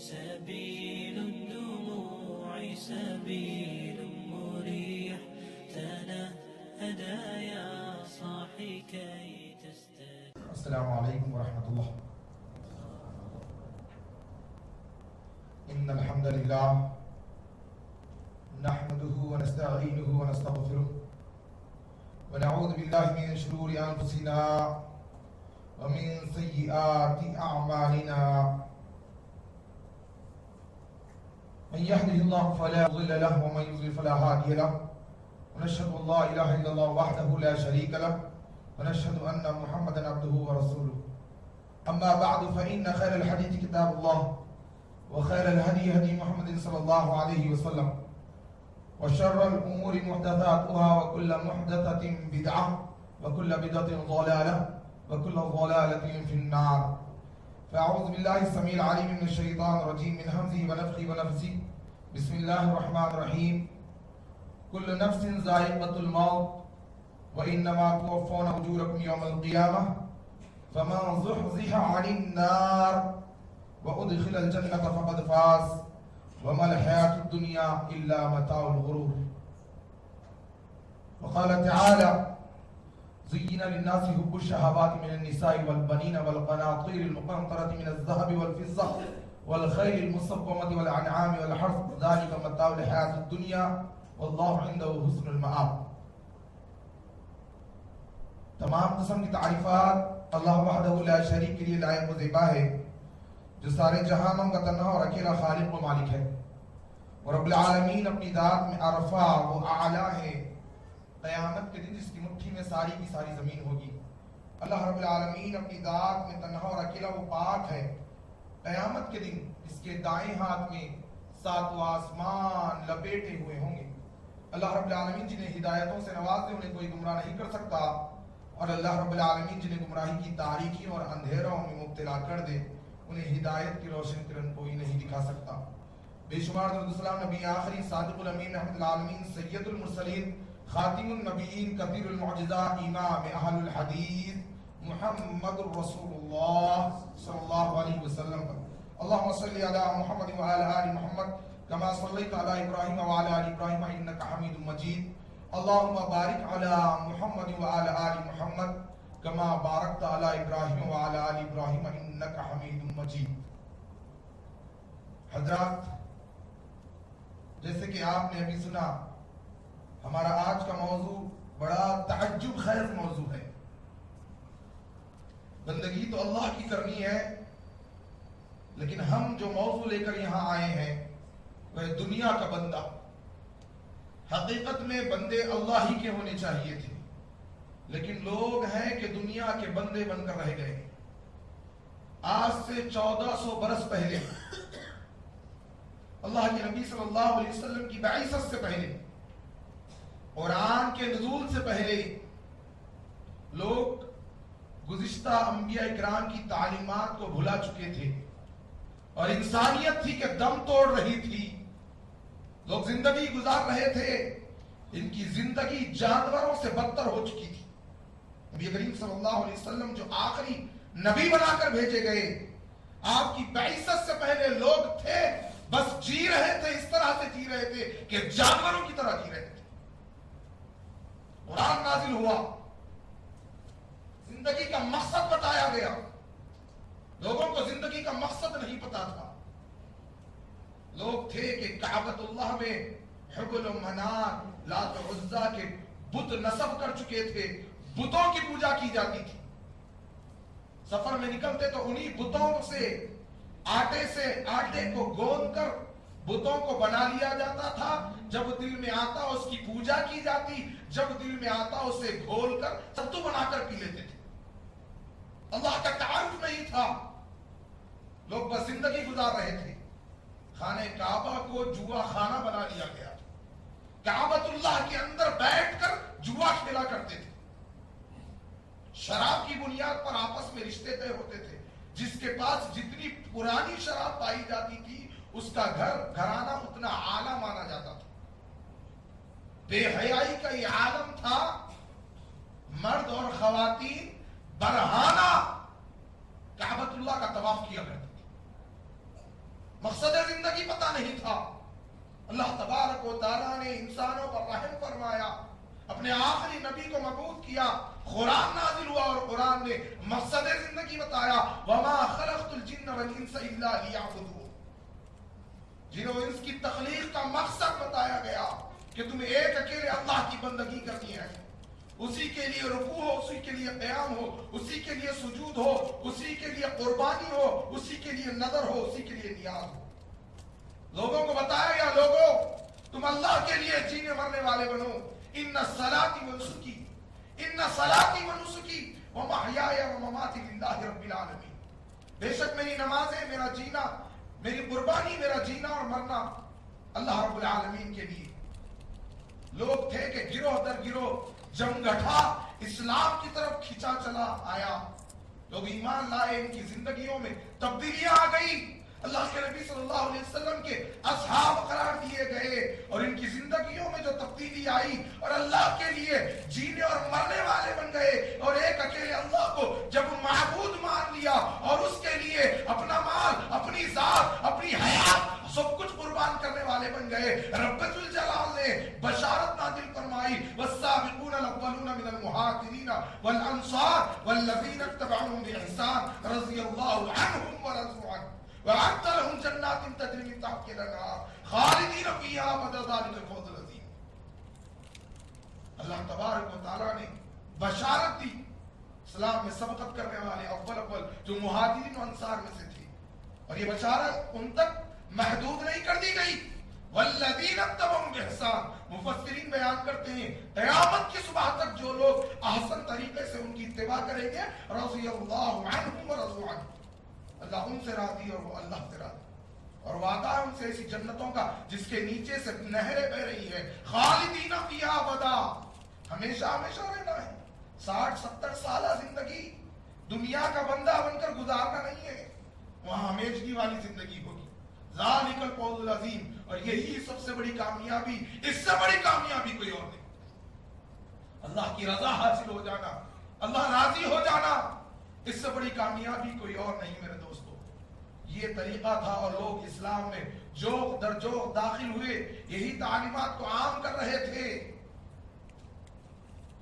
سبيل الدموع سبيل مريح تنهدى يا صاحي كي تستريح. السلام عليكم ورحمة الله. إن الحمد لله نحمده ونستعينه ونستغفره ونعوذ بالله من شرور أنفسنا ومن سيئات أعمالنا. من يهده الله فلا مضل له ومن يضلل فلا هادي له. ونشهد أن لا إله إلا الله وحده لا شريك له ونشهد أن محمدا عبده ورسوله. أما بعد فإن خير الحديث كتاب الله وخير الهدي هدي محمد صلى الله عليه وسلم وشر الأمور محدثاتها وكل محدثة بدعة وكل بدعة ضلالة وكل ضلالة في النار. فأعوذ بالله السميع العليم من الشيطان الرجيم من همزه ونفخه ونفثه. بسم الله الرحمن الرحيم. كل نفس ذائقة الموت وإنما توفون أجوركم يوم القيامة فمن زحزح عن النار وأدخل الجنة فقد فاز وما الحياة الدنيا إلا متاع الغرور. وقال تعالى زين للناس حب الشهوات من النساء والبنين والقناطير المقنطرة من الذهب والفضة والخيل المصومة والأنعام والحرث ذلك متاع الحياة الدنيا والله عنده حسن المآب. تمام قسم کی تعریفات اللہ وحدہ لا شریک کے لیے لائق و زیبا ہے، جو سارے جہانوں کا تنہا اور اکیلا خالق و مالک ہے، اور رب العالمین اپنی ذات میں عرفہ و اعلیٰ ہے۔ قیامت کے دن جس کی مٹھی میں ساری کی ساری زمین ہوگی، اللہ رب العالمین اپنی ذات میں تنہا اور اکیلا وہ پاک ہے۔ قیامت کے دن اس کے دائیں ہاتھ میں ساتواں آسمان لپیٹے ہوئے ہوں گے۔ اللہ رب العالمین جنہیں ہدایتوں سے نواز دے انہیں کوئی گمراہ نہیں کر سکتا، اور اللہ رب العالمین جنہیں گمراہی کی تاریکیوں اور اندھیروں میں مبتلا کر دے انہیں ہدایت کی روشن کرن کوئی نہیں دکھا سکتا۔ بے شمار درود و سلام نبی آخری صادق الامین رحمت العالمین سید المرسلین خاتم النبیین کثیر المعجزات امام اہل الحدیث محمد الرسول اللہ صلی اللہ علیہ وسلم پر اللہم صلی علی محمد وعلی آل محمد کما صلیت علی ابراہیم وعلی آل ابراہیم انکا حمید مجید اللہم بارک علی محمد وعلی آل محمد کما بارکت علی ابراہیم وعلی آل ابراہیم انکا حمید مجید۔ حضرات، جیسے کہ آپ نے ابھی سنا، ہمارا آج کا موضوع بڑا تعجب خیز موضوع ہے۔ بندگی تو اللہ کی کرنی ہے، لیکن ہم جو موضوع لے کر یہاں آئے ہیں وہ دنیا کا بندہ۔ حقیقت میں بندے اللہ ہی کے ہونے چاہیے تھے، لیکن لوگ ہیں کہ دنیا کے بندے بن کر رہ گئے۔ آج سے 1400 برس پہلے اللہ کے نبی صلی اللہ علیہ وسلم کی بعثت سے پہلے، قرآن کے نزول سے پہلے، لوگ گزشتہ انبیاء اکرام کی تعلیمات کو بھلا چکے تھے، اور انسانیت تھی کہ دم توڑ رہی تھی۔ لوگ زندگی گزار رہے تھے، ان کی زندگی جانوروں سے بدتر ہو چکی تھی۔ نبی کریم صلی اللہ علیہ وسلم جو آخری نبی بنا کر بھیجے گئے، آپ کی بعثت سے پہلے لوگ تھے بس جی رہے تھے، اس طرح سے جی رہے تھے کہ جانوروں کی طرح جی رہے تھے۔ قرآن نازل ہوا، زندگی کا مقصد بتایا گیا، لوگوں کو زندگی کا مقصد نہیں پتا تھا۔ لوگ تھے کہ کعبۃ اللہ میں حبل و منات، لات و عزا کے بت نصب کر چکے تھے، بتوں کی پوجا کی جاتی تھی۔ سفر میں نکلتے تو انہی بتوں سے آٹے کو گوندھ کر بتوں کو بنا لیا جاتا تھا۔ جب دل میں آتا اس کی پوجا کی جاتی، جب دل میں آتا اسے گھول کر ستو بنا کر پی لیتے تھے۔ اللہ کا تعارف نہیں تھا، لوگ بس زندگی گزار رہے تھے۔ خانہ کعبہ کو جوا خانہ بنا لیا گیا، کعبۃ اللہ کے اندر بیٹھ کر جوا کھیلا کرتے تھے۔ شراب کی بنیاد پر آپس میں رشتے طے ہوتے تھے، جس کے پاس جتنی پرانی شراب پائی جاتی تھی اس کا گھرانہ اتنا اعلیٰ مانا جاتا تھا۔ بے حیائی کا یہ عالم تھا، مرد اور خواتین برہانہ کعبۃ اللہ کا طواف کیا کرتے تھے۔ مقصد اللہ تبارک و تعالیٰ نے انسانوں پر رحم فرمایا، اپنے آخری نبی کو مبعوث کیا، قرآن نازل ہوا اور قرآن نے مقصد زندگی بتایا، وَمَا خَلَقْتُ الْجِنَّ وَالْإِنسَ إِلَّا لِيَعْبُدُونِ۔ جن و انس کی تخلیق کا مقصد بتایا گیا کہ تمہیں ایک اکیلے اللہ کی بندگی کرنی ہے، اسی کے لیے رکوع ہو، اسی کے لیے قیام ہو، اسی کے لیے سجود ہو، اسی کے لیے قربانی ہو، اسی کے لیے نظر ہو، اسی کے لیے نیاز ہو۔ لوگوں کو بتایا گیا، لوگوں تم اللہ کے لیے جینے مرنے والے بنو، ان صلاتی و نسکی، ان صلاتی و نسکی ومحیایا ومماتی للہ رب العالمین، بے شک میری نمازیں، میرا جینا، میری قربانی، میرا جینا اور مرنا اللہ رب العالمین کے لیے۔ لوگ تھے کہ گروہ در گروہ جمگٹھا اسلام کی طرف کھینچا چلا آیا، لوگ ایمان لائے، ان کی زندگیوں میں تبدیلیاں آ گئی، اللہ کے نبی صلی اللہ علیہ وسلم کے اصحاب قرار دیے گئے، اور ان کی زندگیوں میں جو تبدیلی آئی اور اللہ کے لیے جینے اور مرنے والے بن گئے، اور ایک اکیلے اللہ کو جب معبود مان لیا اور اس کے لیے اپنا مال، اپنی ذات، اپنی حیات سب کچھ قربان کرنے والے بن گئے، رب ذوالجلال نے بشارت نازل فرمائی، والسابقون الاولون من المہاجرین والانصار والذین اتبعوهم بإحسان رضی اللہ عنہم ورضوا عنہ وَأَعْدَ لَهُمْ جَنَّاتٍ تَجْرِي مِن تَحْتِهَا الْأَنْهَارُ خَالِدِينَ فِيهَا أَبَدًا ذَلِكَ الْفَوْزُ الْعَظِيمُ۔ اللہ تبارک و تعالیٰ نے بشارت دی اسلام میں سبقت کرنے والے اول جو مہاجرین و انصار میں سے تھے، اور یہ بشارت ان تک محدود نہیں کر دی گئی، وَالَّذِينَ اتَّبَعُوهُم بِإِحْسَانٍ، مفسرین بیان کرتے ہیں قیامت کی صبح تک جو لوگ احسن طریقے سے ان کی اتباع کریں گے، رضی اللہ عنہم ورضوا عنہ، اللہ ان سے راضی اور وہ اللہ سے راضی، اور وعدہ ہے ان سے ایسی جنتوں کا جس کے نیچے سے نہریں بہ رہی ہے، خالدین فیہا ابدا، ہمیشہ ہمیشہ رہنا ہے، 60-70 سالہ زندگی دنیا کا بندہ بن کر گزارنا نہیں ہے، وہاں ہمیشگی والی زندگی ہوگی، ذالک الفوز العظیم، اور یہی سب سے بڑی کامیابی، اس سے بڑی کامیابی کوئی اور نہیں، اللہ کی رضا حاصل ہو جانا، اللہ راضی ہو جانا، اس سے بڑی کامیابی کوئی اور نہیں میرے دوستو۔ یہ طریقہ تھا، اور لوگ اسلام میں جوق در جوق داخل ہوئے، یہی تعلیمات کو عام کر رہے تھے۔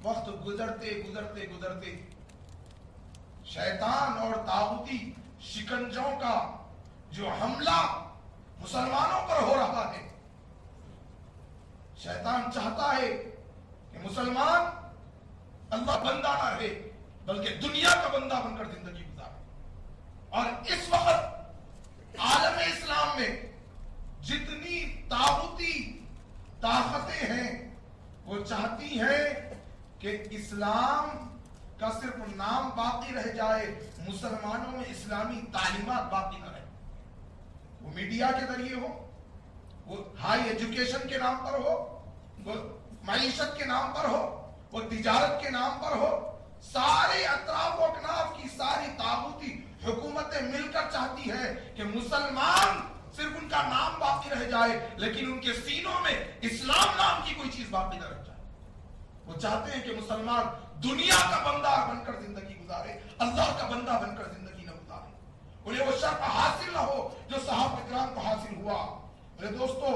وقت گزرتے گزرتے گزرتے شیطان اور طاغوتی شکنجوں کا جو حملہ مسلمانوں پر ہو رہا ہے، شیطان چاہتا ہے کہ مسلمان اللہ بندہ نہ رہے بلکہ دنیا کا بندہ بن کر زندگی گزارے، اور اس وقت عالم اسلام میں جتنی طاغوتی طاقتیں ہیں وہ چاہتی ہیں کہ اسلام کا صرف نام باقی رہ جائے، مسلمانوں میں اسلامی تعلیمات باقی نہ رہے، وہ میڈیا کے ذریعے ہو، وہ ہائی ایجوکیشن کے نام پر ہو، وہ معیشت کے نام پر ہو، وہ تجارت کے نام پر ہو، سارے اطراف و اکناف کی ساری طاغوتی حکومتیں مل کر چاہتی ہے کہ مسلمان صرف ان کا نام باقی رہ جائے، لیکن ان کے سینوں میں اسلام نام کی کوئی چیز باقی نہ رہ جائے۔ وہ چاہتے ہیں کہ مسلمان دنیا کا بندہ بن کر زندگی گزارے، اللہ کا بندہ بن کر زندگی نہ گزارے، انہیں وہ شرف حاصل نہ ہو جو صحابہ کرام کو حاصل ہوا۔ میرے دوستو،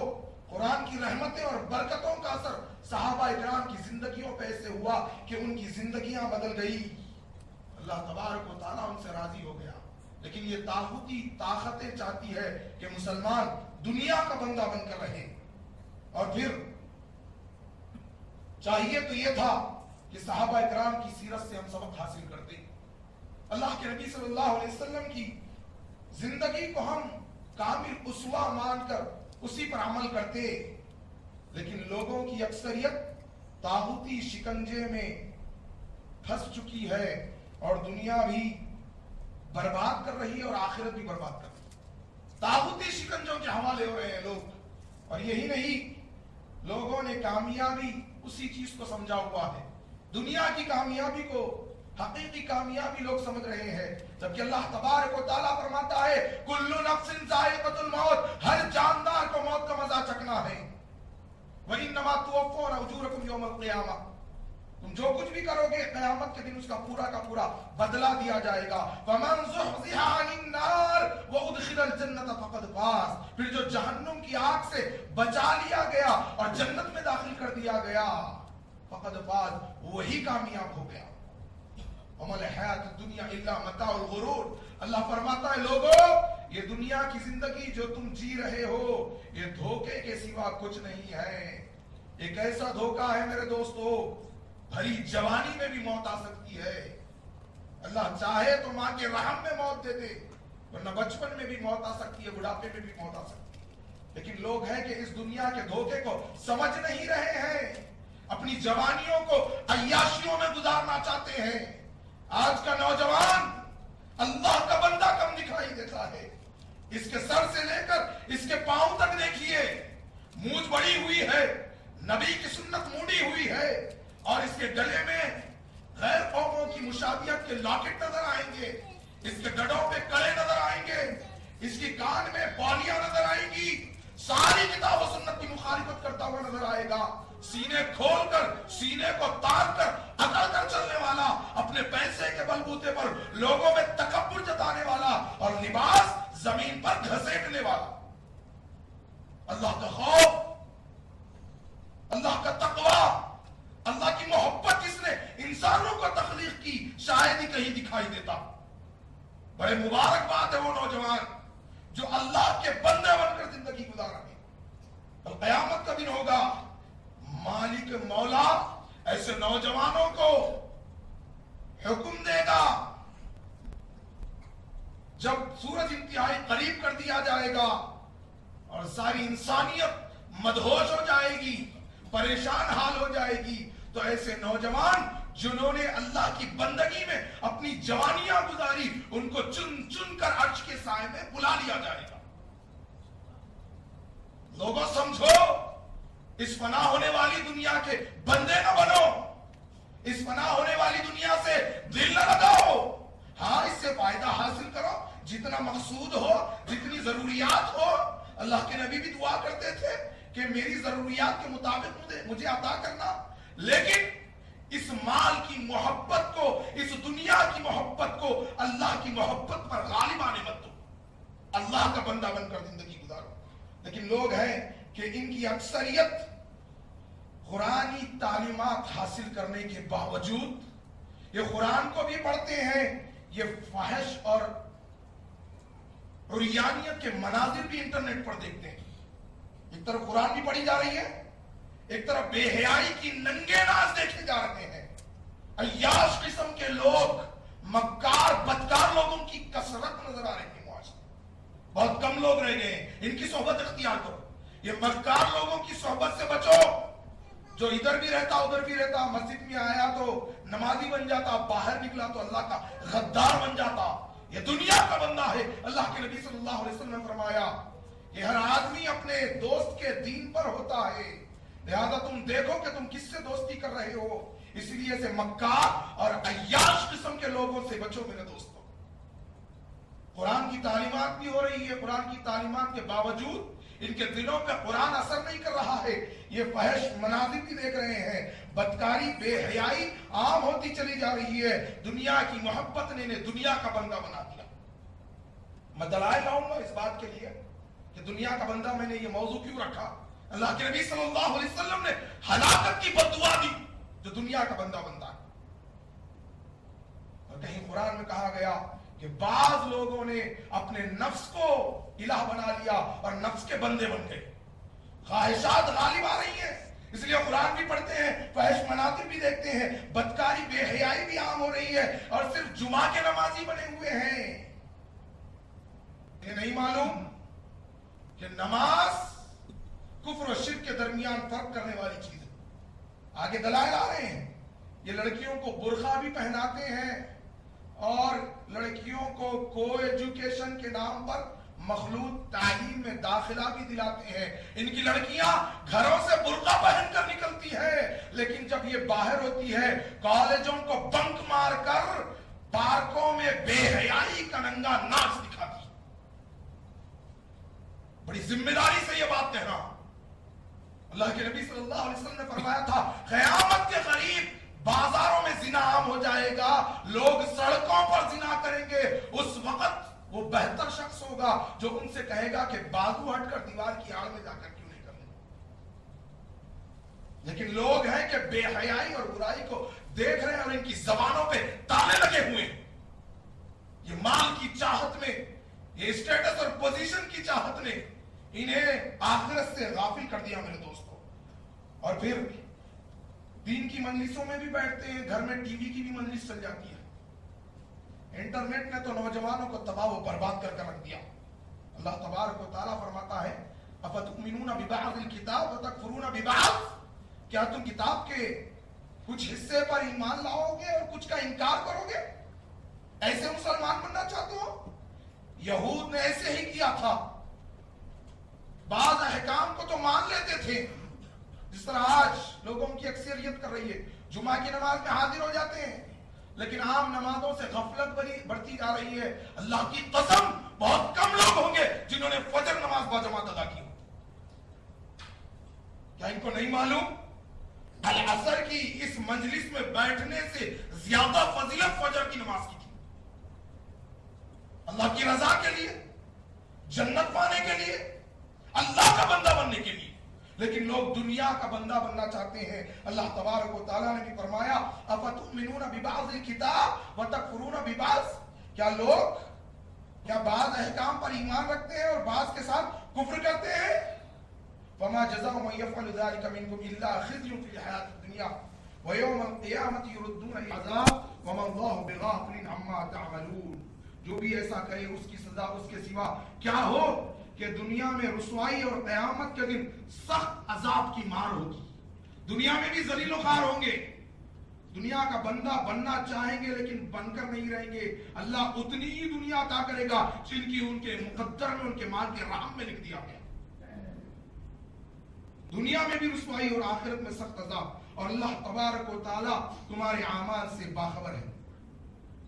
قرآن کی رحمتیں اور برکتوں کا اثر صحابہ اکرام کی زندگیوں پہ ایسے ہوا کہ ان کی زندگیاں بدل گئی، اللہ تبارک و تعالیٰ ان سے راضی ہو گیا، لیکن یہ طاغوتی طاقتیں چاہتی ہے کہ مسلمان دنیا کا بندہ بن کر رہے، اور پھر چاہیے تو یہ تھا کہ صحابہ اکرام کی سیرت سے ہم سبق حاصل کرتے، اللہ کے نبی صلی اللہ علیہ وسلم کی زندگی کو ہم کامل اسوہ مان کر اسی پر عمل کرتے، لیکن لوگوں کی اکثریت طاغوتی شکنجے میں پھنس چکی ہے، اور دنیا بھی برباد کر رہی ہے اور آخرت بھی برباد کر رہی ہے، طاغوتی شکنجوں کے حوالے ہو رہے ہیں لوگ۔ اور یہی نہیں، لوگوں نے کامیابی اسی چیز کو سمجھا ہوا ہے، دنیا کی کامیابی کو حقیقی کامیابی لوگ سمجھ رہے ہیں، جبکہ اللہ تبارک و تعالیٰ فرماتا ہے کل نفس ذائقۃ الموت، ہر جاندار کو موت کا مزہ چکھنا ہے، وَإِنَّمَا تُوَفَّوْنَ أُجُورَكُمْ يَوْمَ الْقِيَامَةِ، تم جو کچھ بھی کرو گے قیامت قیامت کے دن اس کا پورا کا پورا بدلہ دیا جائے گا. وَمَنْ زُحْزِحَ عَنِ النَّارِ وَأُدْخِلَ الْجَنَّةَ فَقَدْ فَازَ. پھر جو جہنم کی آگ سے بچا لیا گیا اور جنت میں داخل کر دیا گیا, فقد فاز, وہی کامیاب ہو گیا. وَمَا الْحَيَاةُ الدُّنْيَا إِلَّا مَتَاعُ الْغُرُورِ. اللہ فرماتا ہے لوگو یہ دنیا کی زندگی جو تم جی رہے ہو یہ دھوکے کے سوا کچھ نہیں ہے. ایک ایسا دھوکہ ہے میرے دوستو, بھری جوانی میں بھی موت آ سکتی ہے. اللہ چاہے تو ماں کے رحم میں موت دے دے, ورنہ بچپن میں بھی موت آ سکتی ہے, بڑھاپے میں بھی موت آ سکتی ہے. لیکن لوگ ہیں کہ اس دنیا کے دھوکے کو سمجھ نہیں رہے ہیں, اپنی جوانیوں کو عیاشیوں میں گزارنا چاہتے ہیں. آج کا نوجوان اللہ کا بندہ کم دکھائی دیتا ہے. اس کے سر سے لے کر اس کے پاؤں تک دیکھیے مونچھ بڑی ہوئی ہے, نبی کی سنت موڑی ہوئی ہے, اور اس کے گلے میں غیر قوموں کی مشابہت کے لاکٹ نظر آئیں گے, اس کے گڑوں پہ کڑے نظر آئیں گے, اس کی کان میں بالیاں نظر آئیں گی, ساری کتاب و سنت کی مخالفت کرتا ہوا نظر آئے گا. سینے کھول کر, سینے کو تار کر, اکڑ کر چلنے والا, اپنے پیسے کے بلبوتے پر لوگوں میں تکبر جتانے والا, اور لباس زمین پر گھسیٹنے والا. اللہ کا خوف, اللہ کا تقوی, اللہ کی محبت جس نے انسانوں کو تخلیق کی شاید ہی کہیں دکھائی دیتا. بڑے مبارک بات ہے وہ نوجوان جو اللہ کے بندے بن کر زندگی گزارا ہے. اور قیامت کا دن ہوگا, مالک مولا ایسے نوجوانوں کو حکم دے گا, جب سورج انتہائی قریب کر دیا جائے گا اور ساری انسانیت مدہوش ہو جائے گی, پریشان حال ہو جائے گی, تو ایسے نوجوان جنہوں نے اللہ کی بندگی میں اپنی جوانیاں گزاری ان کو چن چن کر عرش کے سائے میں بلا لیا جائے گا. لوگوں سمجھو, اس فنا ہونے والی دنیا کے بندے نہ بنو, اس فنا ہونے والی دنیا سے دل نہ لگاؤ. ہاں اس سے فائدہ حاصل کرو جتنا مقصود ہو, جتنی ضروریات ہو. اللہ کے نبی بھی دعا کرتے تھے کہ میری ضروریات کے مطابق مجھے عطا کرنا, لیکن اس مال کی محبت کو, اس دنیا کی محبت کو اللہ کی محبت پر غالب آنے مت دو. اللہ کا بندہ بن کر زندگی گزارو. لیکن لوگ ہیں کہ ان کی اکثریت قرآنی تعلیمات حاصل کرنے کے باوجود یہ قرآن کو بھی پڑھتے ہیں, یہ فحش اور عریانیت کے مناظر بھی انٹرنیٹ پر دیکھتے ہیں. ایک طرف قرآن بھی پڑھی جا رہی ہے, ایک طرف بے حیائی کی ننگے ناز دیکھے جا رہے ہیں. عیاش قسم کے لوگ, مکار بدکار لوگوں کی کثرت نظر آ رہی ہے معاشرے. بہت کم لوگ رہ گئے ہیں, ان کی صحبت اختیار کرو. یہ مکار لوگوں کی صحبت سے بچو, جو ادھر بھی رہتا ادھر بھی رہتا, مسجد میں آیا تو نمازی بن جاتا, باہر نکلا تو اللہ کا غدار بن جاتا. یہ دنیا کا بندہ ہے. اللہ کے نبی صلی اللہ علیہ وسلم نے فرمایا کہ ہر آدمی اپنے دوست کے دین پر ہوتا ہے, لہذا تم دیکھو کہ تم کس سے دوستی کر رہے ہو. اس لیے سے مکار اور عیاش قسم کے لوگوں سے بچو میرے دوستوں. قرآن کی تعلیمات بھی ہو رہی ہے, قرآن کی تعلیمات کے باوجود ان کے دلوں پہ قرآن اثر نہیں کر رہا ہے. یہ فحش مناظر بھی دیکھ رہے ہیں, بدکاری بے حیائی عام ہوتی چلی جا رہی ہے. دنیا کی محبت نے انہیں دنیا کا بندہ بنا دیا. میں دلائل لاؤں گا اس بات کے لیے کہ دنیا کا بندہ میں نے یہ موضوع کیوں رکھا. اللہ کے نبی صلی اللہ علیہ وسلم نے ہلاکت کی بد دعا دی جو دنیا کا بندہ بنتا ہے. اور کہیں قرآن میں کہا گیا کہ بعض لوگوں نے اپنے نفس کو الہ بنا لیا اور نفس کے بندے بن گئے. خواہشات غالب آ رہی ہیں, اس لیے قرآن بھی پڑھتے ہیں, فحش مناظر بھی دیکھتے ہیں, بدکاری بے حیائی بھی عام ہو رہی ہے, اور صرف جمعہ کے نمازی بنے ہوئے ہیں. یہ نہیں معلوم کہ نماز کفر و شرک کے درمیان فرق کرنے والی چیز ہے. آگے دلائل آ رہے ہیں. یہ لڑکیوں کو برقع بھی پہناتے ہیں اور لڑکیوں کو کو ایجوکیشن کے نام پر مخلوط تعلیم میں داخلہ بھی دلاتے ہیں. ان کی لڑکیاں گھروں سے برقع پہن کر نکلتی ہے, لیکن جب یہ باہر ہوتی ہے کالجوں کو بنک مار کر پارکوں میں بے حیائی کا ننگا ناچ دکھاتی. بڑی ذمہ داری سے یہ بات کہنا. اللہ کے نبی صلی اللہ علیہ وسلم نے فرمایا تھا قیامت کے قریب بازاروں میں زنا عام ہو جائے گا, لوگ سڑکوں پر زنا کریں گے, اس وقت وہ بہتر شخص ہوگا جو ان سے کہے گا کہ بازو ہٹ کر دیوار کی آڑ میں جا کر کیوں نہیں کرنے. لیکن لوگ ہیں کہ بے حیائی اور برائی کو دیکھ رہے ہیں اور ان کی زبانوں پہ تالے لگے ہوئے ہیں. یہ مال کی چاہت میں, یہ اسٹیٹس اور پوزیشن کی چاہت نے انہیں آخرت سے غافل کر دیا میرے دوستوں. اور پھر دین کی مجلسوں میں بھی بیٹھتے ہیں, گھر میں ٹی وی کی بھی مجلس چل جاتی ہے. انٹرنیٹ نے تو نوجوانوں کو تباہ و برباد کر رکھ دیا. اللہ تبارک و تعالیٰ فرماتا ہے افتؤمنون ببعض الکتاب وتکفرون ببعض, کیا تم کتاب کے کچھ حصے پر ایمان لاؤ گے اور کچھ کا انکار کرو گے؟ ایسے مسلمان بننا چاہتے ہو؟ یہود نے ایسے ہی کیا تھا. بعض احکام کو تو مان لیتے تھے, جس طرح آج لوگوں کی اکثریت کر رہی ہے. جمعہ کی نماز میں حاضر ہو جاتے ہیں, لیکن عام نمازوں سے غفلت بڑھتی جا رہی ہے. اللہ کی قسم بہت کم لوگ ہوں گے جنہوں نے فجر نماز باجماعت ادا کی. کیا ان کو نہیں معلوم العصر کی اس مجلس میں بیٹھنے سے زیادہ فضیلت فجر کی نماز کی تھی؟ اللہ کی رضا کے لیے, جنت پانے کے لیے, اللہ کا بندہ بننے کے لیے. لیکن لوگ دنیا کا بندہ بننا چاہتے ہیں. اللہ تبارک و تعالیٰ نے بھی فرمایا افتؤمنون ببعض الکتاب وتکفرون ببعض, کیا بعض احکام پر ایمان رکھتے ہیں اور بعض کے ساتھ کفر کرتے ہیں؟ وما جزاء من يفعل ذلك منكم الا خزي في الحياة الدنيا ويوم القيامة يردون الى العذاب وما الله بغافل عما تعملون. جو بھی ایسا کرے اس کی سزا اس کے سوا کیا ہو کہ دنیا میں رسوائی اور قیامت کے دن سخت عذاب کی مار ہوگی. دنیا میں بھی ذلیل و خوار ہوں گے, دنیا کا بندہ بننا چاہیں گے لیکن بن کر نہیں رہیں گے. اللہ اتنی ہی دنیا عطا کرے گا جن کی ان کے مقدر میں, ان کے مال کے رحم میں لکھ دیا گیا. دنیا میں بھی رسوائی اور آخرت میں سخت عذاب. اور اللہ تبارک و تعالیٰ تمہارے اعمال سے باخبر ہے.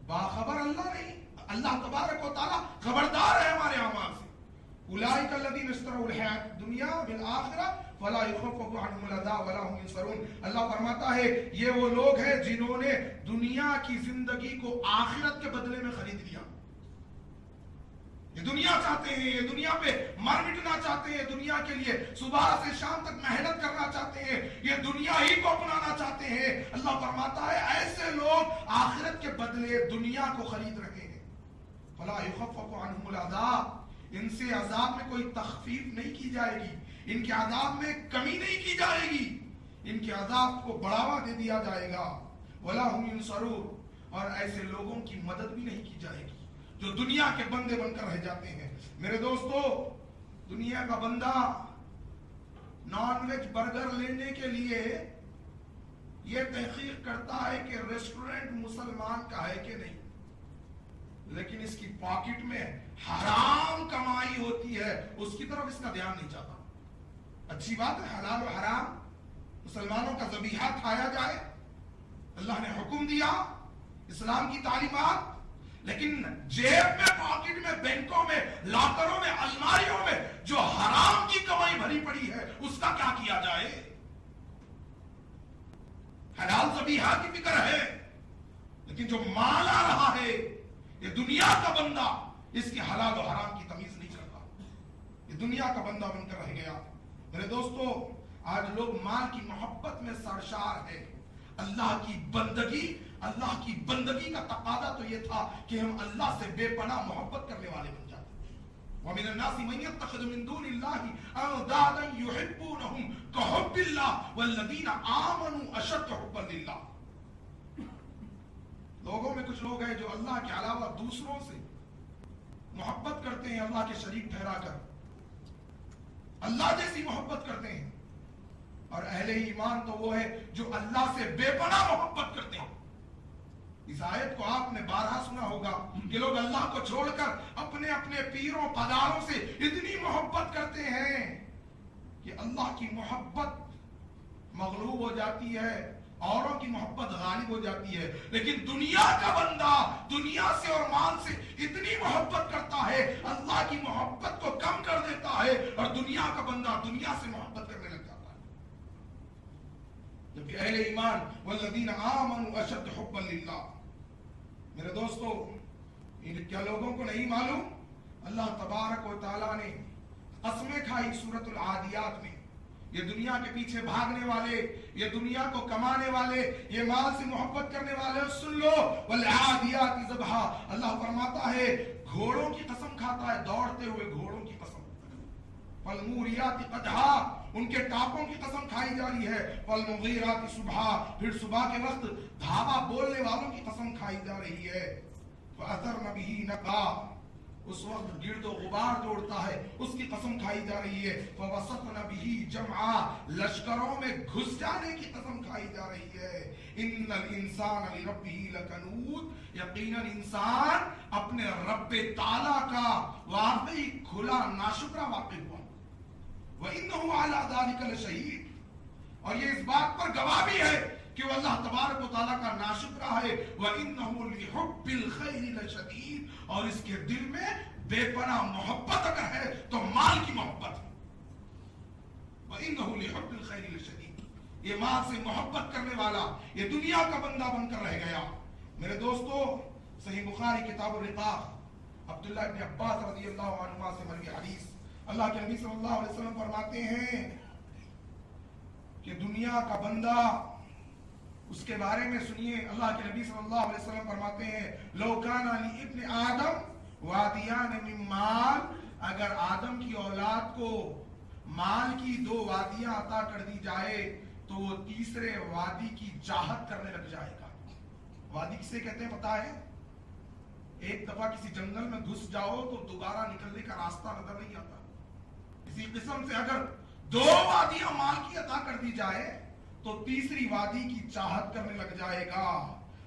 باخبر اللہ نہیں, اللہ تبارک و تعالیٰ خبردار ہے ہمارے اعمال سے. اولئک الذین اشتروا الحیاۃ الدنیا بالآخرہ فلا یخفف عنہم العذاب ولا هم ینصرون. اللہ فرماتا ہے یہ وہ لوگ ہیں جنہوں نے دنیا کی زندگی کو آخرت کے بدلے میں خرید لیا. یہ دنیا چاہتے ہیں, یہ دنیا پہ مر مٹنا چاہتے ہیں, دنیا کے لیے صبح سے شام تک محنت کرنا چاہتے ہیں, یہ دنیا ہی کو اپنانا چاہتے ہیں. اللہ فرماتا ہے ایسے لوگ آخرت کے بدلے دنیا کو خرید رہے ہیں. فلا یخفف عنہم العذاب, ان سے عذاب میں کوئی تخفیف نہیں کی جائے گی, ان کے عذاب میں کمی نہیں کی جائے گی, ان کے عذاب کو بڑھاوا دے دیا جائے گا. ولا هم ینصرون, اور ایسے لوگوں کی مدد بھی نہیں کی جائے گی جو دنیا کے بندے بن کر رہ جاتے ہیں. میرے دوستو, دنیا کا بندہ نان ویج برگر لینے کے لیے یہ تحقیق کرتا ہے کہ ریسٹورنٹ مسلمان کا ہے کہ نہیں, لیکن اس کی پاکٹ میں حرام کمائی ہوتی ہے, اس کی طرف اس کا دھیان نہیں جاتا. اچھی بات ہے, حلال و حرام مسلمانوں کا ذبیحہ کھایا جائے, اللہ نے حکم دیا, اسلام کی تعلیمات. لیکن جیب میں, پاکٹ میں, بینکوں میں, لاکروں میں, الماریوں میں جو حرام کی کمائی بھری پڑی ہے اس کا کیا کیا جائے؟ حلال ذبیحہ کی فکر ہے, لیکن جو مال آ رہا ہے یہ دنیا کا بندہ اس کی حلال و حرام کی تمیز نہیں کرتا, یہ دنیا کا بندہ بن کر رہ گیا. میرے دوستو, آج لوگ مال کی محبت میں سرشار ہے. اللہ کی بندگی کا تقاضا تو یہ تھا کہ ہم اللہ سے بے پناہ محبت کرنے والے بن جاتے. وَمِنَ النَّاسِ مَن يَتَّخِذُ مِن دُونِ اللَّهِ أَنْدَادًا يُحِبُّونَهُمْ كَحُبِّ اللَّهِ وَالَّذِينَ آمَنُوا أَشَدُّ حُبًّا لِلَّهِ. لوگوں میں کچھ لوگ ہیں جو اللہ کے علاوہ دوسروں سے محبت کرتے ہیں, اللہ کے شریک ٹھہرا کر اللہ جیسی محبت کرتے ہیں. اور اہل ایمان تو وہ ہے جو اللہ سے بے پناہ محبت کرتے ہیں. اس آیت کو آپ نے بارہا سنا ہوگا کہ لوگ اللہ کو چھوڑ کر اپنے اپنے پیروں پداروں سے اتنی محبت کرتے ہیں کہ اللہ کی محبت مغلوب ہو جاتی ہے, اوروں کی محبت غالب ہو جاتی ہے. لیکن دنیا کا بندہ دنیا سے اور مال سے اتنی محبت کرتا ہے, اللہ کی محبت کو کم کر دیتا ہے, اور دنیا کا بندہ دنیا سے محبت کرنے لگ جاتا ہے. جبکہ اہل ایمان والذین آمنوا اشد حبا للہ. میرے دوستو، کیا لوگوں کو نہیں معلوم؟ اللہ تبارک و تعالیٰ نے قسمیں کھائی سورۃ العادیات میں. یہ دنیا کے پیچھے بھاگنے والے، یہ دنیا کو کمانے والے، یہ مال سے محبت کرنے والے، سن لو والعادیات ضبحا. اللہ فرماتا ہے گھوڑوں کی قسم کھاتا ہے، دوڑتے ہوئے گھوڑوں کی قسم. فالموریات قدحا، ان کے ٹاپوں کی قسم کھائی جا رہی ہے. فالمغیرات صبحا، پھر صبح کے وقت دھاوا بولنے والوں کی قسم کھائی جا رہی ہے. فاثرن به نقا، اس وقت گرد و غبار جو اڑتا ہے اس کی قسم کھائی جا رہی ہے. فوسطن به جمعا، لشکروں میں گھس جانے کی قسم کھائی جا رہی ہے. ان الانسان لربه لکنود، یقینا انسان اپنے رب تعالی کا واقعی کھلا ناشکرا واقع ہوا. وانه علی ذلک لشہید، اور یہ اس بات پر گواہ بھی ہے کہ وہ اللہ تبارک و تعالیٰ کا ناشکرا ہے. وَإِنَّهُ لِحُبِّ الْخَيْرِ لَشَدِيدٌ، اور اس کے دل میں بے پناہ محبت اگر ہے تو مال کی محبت ہے. وَإِنَّهُ لِحُبِّ الْخَيْرِ لَشَدِيدٌ، یہ مال سے محبت کرنے والا یہ دنیا کا بندہ بن کر رہ گیا. میرے دوستو، صحیح بخاری کتاب الرقاق، عبداللہ ابن عباس رضی اللہ عنہما سے مروی حدیث، اللہ کے نبی صلی اللہ علیہ وسلم فرماتے ہیں کہ دنیا کا بندہ، اس کے بارے میں سنیے، اللہ کے نبی صلی اللہ علیہ وسلم فرماتے ہیں لو کان لابن آدم وادیان من مال، اگر آدم کی اولاد کو مال کی 2 وادیاں عطا کر دی جائے تو وہ تیسرے وادی کی چاہت کرنے لگ جائے گا. وادی کسے کہتے ہیں پتہ ہے؟ ایک دفعہ کسی جنگل میں گھس جاؤ تو دوبارہ نکلنے کا راستہ نظر نہیں آتا. اسی قسم سے اگر 2 وادیاں مال کی عطا کر دی جائے تو تیسری وادی کی چاہت کرنے لگ جائے گا،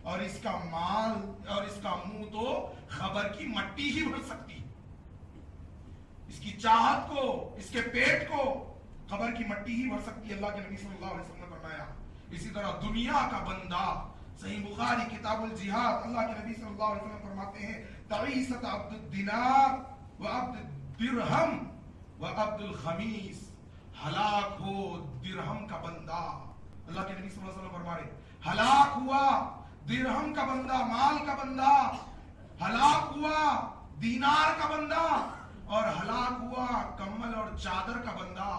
اور اس کا مال اور اس کا منہ تو خبر کی مٹی ہی بھر سکتی. اس کی چاہت کو، اس کے پیٹ کو خبر کی مٹی ہی بھر سکتی ہے. اللہ کے نبی صلی اللہ علیہ وسلم نے فرمایا. اسی طرح دنیا کا بندہ، صحیح بخاری کتاب الجہاد، اللہ کے نبی صلی اللہ علیہ وسلم فرماتے ہیں تعیست عبد الدینار وعبد الدرہم وعبد الخمیس، ہلاک ہو درہم کا بندہ. اللہ کے نبی صلی اللہ علیہ وسلم فرما رہے ہلاک ہوا درہم کا بندہ، مال کا بندہ، ہلاک ہوا دینار کا بندہ، اور ہلاک ہوا کمل اور چادر کا بندہ.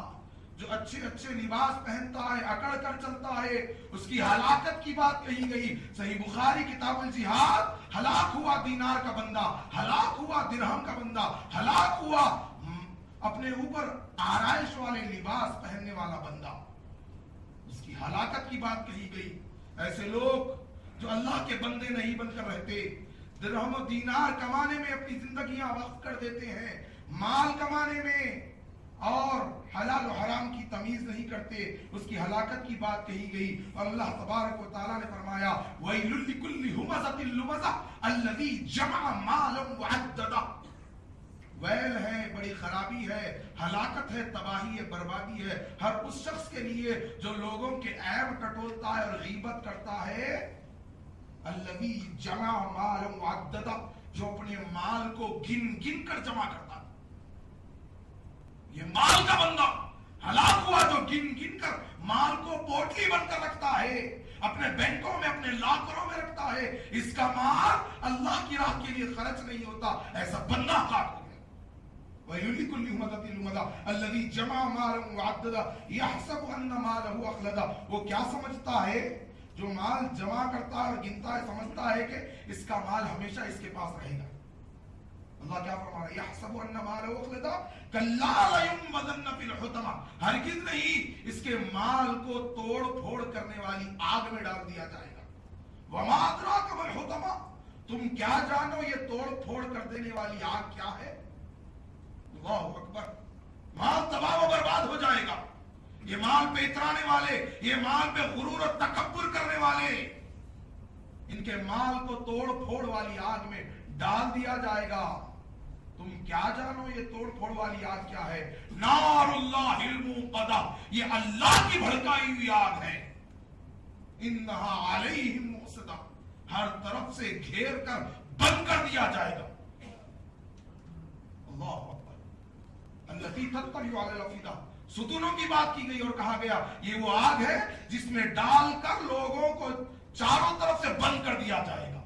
جو اچھے اچھے لباس پہنتا ہے، اکڑ کر چلتا ہے، اس کی ہلاکت کی بات کہی گئی. صحیح بخاری کتاب الجہاد، ہلاک ہوا دینار کا بندہ، ہلاک ہوا درہم کا بندہ، ہلاک ہوا اپنے اوپر آرائش والے لباس پہننے والا بندہ، اس کی ہلاکت کی بات کہی گئی. ایسے لوگ جو اللہ کے بندے نہیں بن کر رہتے، درہم و دینار کمانے میں اپنی زندگیاں وقف کر دیتے ہیں، مال کمانے میں، اور حلال و حرام کی تمیز نہیں کرتے، اس کی ہلاکت کی بات کہی گئی. اور اللہ تبارک و تعالیٰ نے فرمایا وَيْلٌ لِكُلِّ هُمَزَةٍ لُمَزَةٍ الَّذِي جَمَعَ مَالًا وَعَدَّدَهُ، ویل ہے، بڑی خرابی ہے، ہلاکت ہے، تباہی ہے، بربادی ہے ہر اس شخص کے لیے جو لوگوں کے عیب ٹٹولتا ہے اور غیبت کرتا ہے. الذی جمع مالا وعددہ، جو اپنے مال کو گن گن کر جمع کرتا ہے. یہ مال کا بندہ ہلاک ہوا جو گن گن کر مال کو پوٹلی بن کر رکھتا ہے، اپنے بینکوں میں، اپنے لاکروں میں رکھتا ہے. اس کا مال اللہ کی راہ کے لیے خرچ نہیں ہوتا. ایسا بندہ ہلاک ہو گیا. وَيْلٌ لِكُلِّ هُمَزَةٍ لُمَزَةٍ الَّذِي جَمَعَ مَالًا وَعَدَّدَهُ يَحْسَبُ أَنَّ مَالَهُ أَخْلَدَهُ، وہ کیا سمجھتا ہے؟ جو مال جمع کرتا ہے اور گنتا ہے، سمجھتا ہے کہ اس کا مال ہمیشہ اس کے پاس رہے گا. اللہ کیا فرما رہا ہے؟ يَحْسَبُ أَنَّ مَالَهُ أَخْلَدَهُ كَلَّا لَيُنبَذَنَّ فِي الْحُطَمَةِ، ہرگز نہیں، اس کے مال کو توڑ پھوڑ کرنے والی آگ میں ڈال دیا جائے گا. وَمَا أَدْرَاكَ مَا الْحُطَمَةُ، تم کیا جانو یہ توڑ پھوڑ کر دینے والی آگ کیا ہے؟ اللہ اکبر. مال تباہ و برباد ہو جائے گا. یہ مال پہ اترانے والے، یہ مال پہ غرور اور تکبر کرنے والے، ان کے مال کو توڑ پھوڑ والی آگ میں ڈال دیا جائے گا. تم کیا جانو یہ توڑ پھوڑ والی آگ کیا ہے؟ نار اللہ الموقدہ، یہ اللہ کی بھڑکائی ہوئی آگ ہے. انہا علیہم مؤصدہ، ہر طرف سے گھیر کر بند کر دیا جائے گا. اللہ اکبر. التي تطلع على الافئدہ، ستونوں کی بات کی گئی اور کہا گیا یہ وہ آگ ہے جس میں ڈال کر لوگوں کو چاروں طرف سے بند کر دیا جائے گا.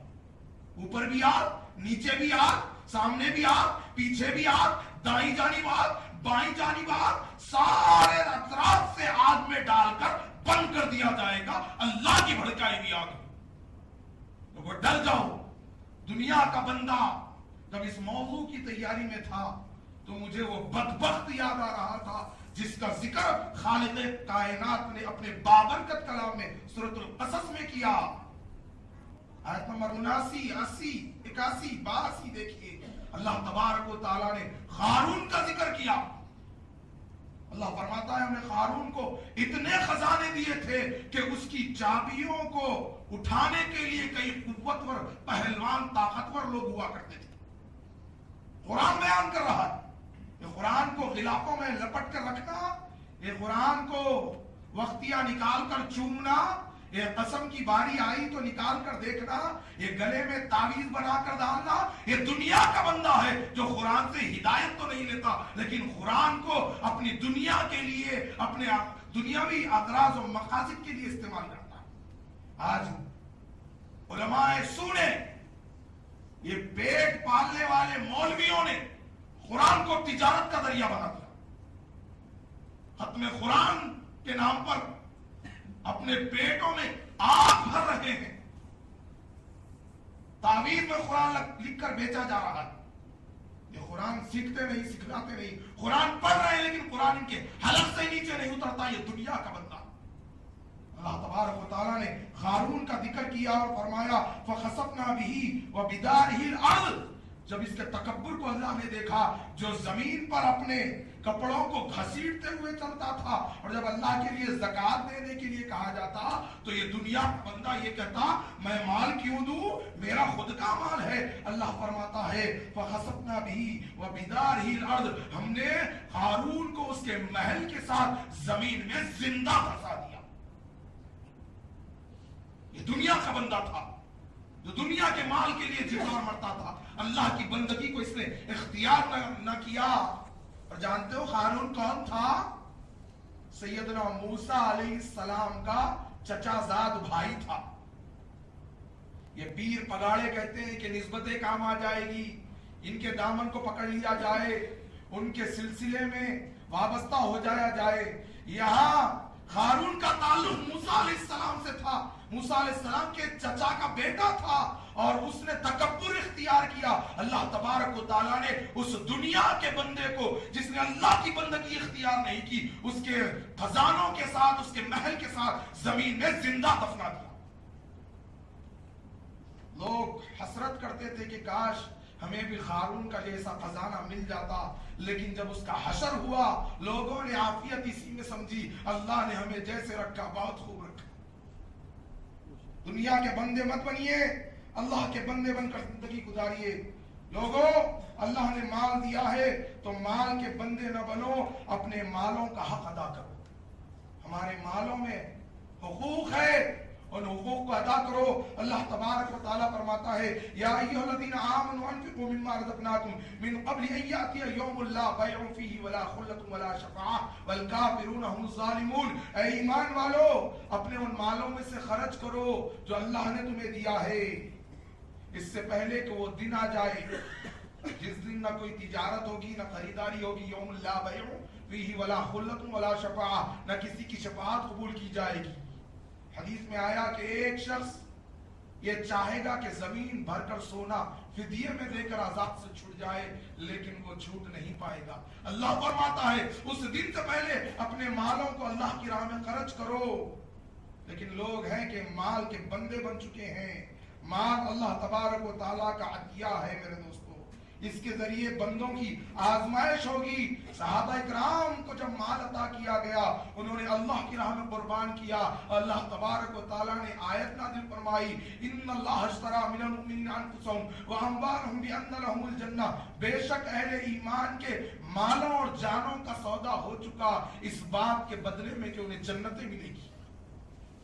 اوپر بھی آگ, نیچے بھی آگ, سامنے بھی آگ, پیچھے بھی آگ, دائیں جانب آگ, بائیں جانب آگ, سارے اطراف سے آگ میں ڈال کر بند کر دیا جائے گا. اللہ کی بھڑکائی ہوئی آگ. تو وہ ڈر جاؤ. دنیا کا بندہ جب اس موضوع کی تیاری میں تھا تو مجھے وہ بدبخت یاد آ رہا تھا جس کا ذکر خالق کائنات نے اپنے بابرکت کلام میں سورۃ القصص میں کیا. آیت نمبر 79, 80, 81, 82 دیکھیے. اللہ تبارک و تعالیٰ نے قارون کا ذکر کیا. اللہ فرماتا ہے ہم نے قارون کو اتنے خزانے دیے تھے کہ اس کی چابیوں کو اٹھانے کے لیے کئی قوتور پہلوان طاقتور لوگ ہوا کرتے تھے. قرآن بیان کر رہا ہے. یہ قرآن کو غلافوں میں لپٹ کر رکھنا, یہ قرآن کو وقتیہ نکال کر چومنا, یہ قسم کی باری آئی تو نکال کر دیکھنا, یہ گلے میں تعویذ بنا کر ڈالنا, یہ دنیا کا بندہ ہے جو قرآن سے ہدایت تو نہیں لیتا لیکن قرآن کو اپنی دنیا کے لیے, اپنے دنیاوی اغراض و مقاصد کے لیے استعمال کرتا ہے. آج علماء سونے, یہ پیٹ پالنے والے مولویوں نے قرآن کو تجارت کا ذریعہ بنا دیا. ختم قرآن کے نام پر اپنے پیٹوں میں آگ بھر رہے ہیں. تعویذ میں قرآن لکھ کر بیچا جا رہا ہے. یہ قرآن سیکھتے نہیں, سکھلاتے نہیں, قرآن پڑھ رہے ہیں لیکن قرآن ان کے حلق سے نیچے نہیں اترتا. یہ دنیا کا بندہ. اللہ تبارک و تعالیٰ نے قارون کا ذکر کیا اور فرمایا فَخَسَفْنَا بِهِ وَبِدَارِهِ الْأَرْضِ. جب اس کے تکبر کو اللہ نے دیکھا, جو زمین پر اپنے کپڑوں کو گھسیٹتے ہوئے چلتا تھا, اور جب اللہ کے لیے زکات دینے کے لیے کہا جاتا تو یہ دنیا کا بندہ یہ کہتا میں مال کیوں دوں, میرا خود کا مال ہے. اللہ فرماتا ہے فَخَسَفْنَا بِهِ وَبِدَارِهِ الْأَرْضِ. ہم نے قارون کو اس کے محل کے ساتھ زمین میں زندہ دھسا دیا. یہ دنیا کا بندہ تھا جو دنیا کے مال کے لیے جیتا مرتا تھا. اللہ کی بندگی کو اس نے اختیار نہ کیا. اور جانتے ہو قارون کون تھا؟ سیدنا موسیٰ علیہ السلام کا چچا زاد بھائی تھا. یہ پیر پگاڑے کہتے ہیں کہ نسبتیں کام آ جائے گی, ان کے دامن کو پکڑ لیا جائے, ان کے سلسلے میں وابستہ ہو جایا جائے. یہاں قارون کا تعلق موسیٰ علیہ السلام سے تھا. موسیٰ علیہ السلام کے چچا کا بیٹا تھا اور اس نے تکبر اختیار کیا. اللہ تبارک و تعالیٰ نے اس دنیا کے بندے کو جس نے اللہ کی بندگی اختیار نہیں کی, اس کے خزانوں کے ساتھ, اس کے محل کے ساتھ زمین میں زندہ دفنا دیا. لوگ حسرت کرتے تھے کہ کاش ہمیں بھی قارون کا جیسا خزانہ مل جاتا, لیکن جب اس کا حشر ہوا لوگوں نے عافیت اسی میں سمجھی. اللہ نے ہمیں جیسے رکھا بہت خوب رکھا. دنیا کے بندے مت بنیے, اللہ کے بندے بن کر زندگی گزاریے. لوگوں, اللہ نے مال دیا ہے تو مال کے بندے نہ بنو, اپنے مالوں کا حق ادا کرو. ہمارے مالوں میں حقوق ہے, ان حقوق کو ادا کرو. اللہ تبارک و تعالیٰ فرماتا ہے یا ایھا الذین آمنوا انفقوا مما رزقناکم من قبل ان یأتی یوم لا بیع فیہ ولا خلۃ ولا شفاعۃ والکافرون هم الظالمون. اے ایمان والو, اپنے ان مالوں میں سے خرچ کرو جو اللہ نے تمہیں دیا ہے, اس سے پہلے کہ وہ دن آ جائے جس دن نہ کوئی تجارت ہوگی نہ خریداری ہوگی. یوم لا بیع فیہ ولا خلۃ ولا شفاعۃ, نہ کسی کی شفاعت قبول کی جائے گی. حدیث میں آیا کہ ایک شخص یہ چاہے گا کہ زمین بھر کر سونا فدیے میں دے کر عذاب سے چھوٹ جائے, لیکن وہ چھوٹ نہیں پائے گا. اللہ فرماتا ہے اس دن سے پہلے اپنے مالوں کو اللہ کی راہ میں خرچ کرو. لیکن لوگ ہیں کہ مال کے بندے بن چکے ہیں. مال اللہ تبارک و تعالیٰ کا عطیہ ہے میرے دوستو, اس کے ذریعے بندوں کی آزمائش ہوگی. صحابہ اکرام کو جب مال عطا کیا گیا انہوں نے اللہ کی راہ میں قربان کیا. اللہ تبارک و تعالیٰ نے آیت نازل فرمائی ان اللہ اشتری من المؤمنین انفسهم واموالهم بان لهم الجنہ, بے شک اہل ایمان کے مالوں اور جانوں کا سودا ہو چکا اس بات کے بدلے میں کہ انہیں جنتیں ملے گی.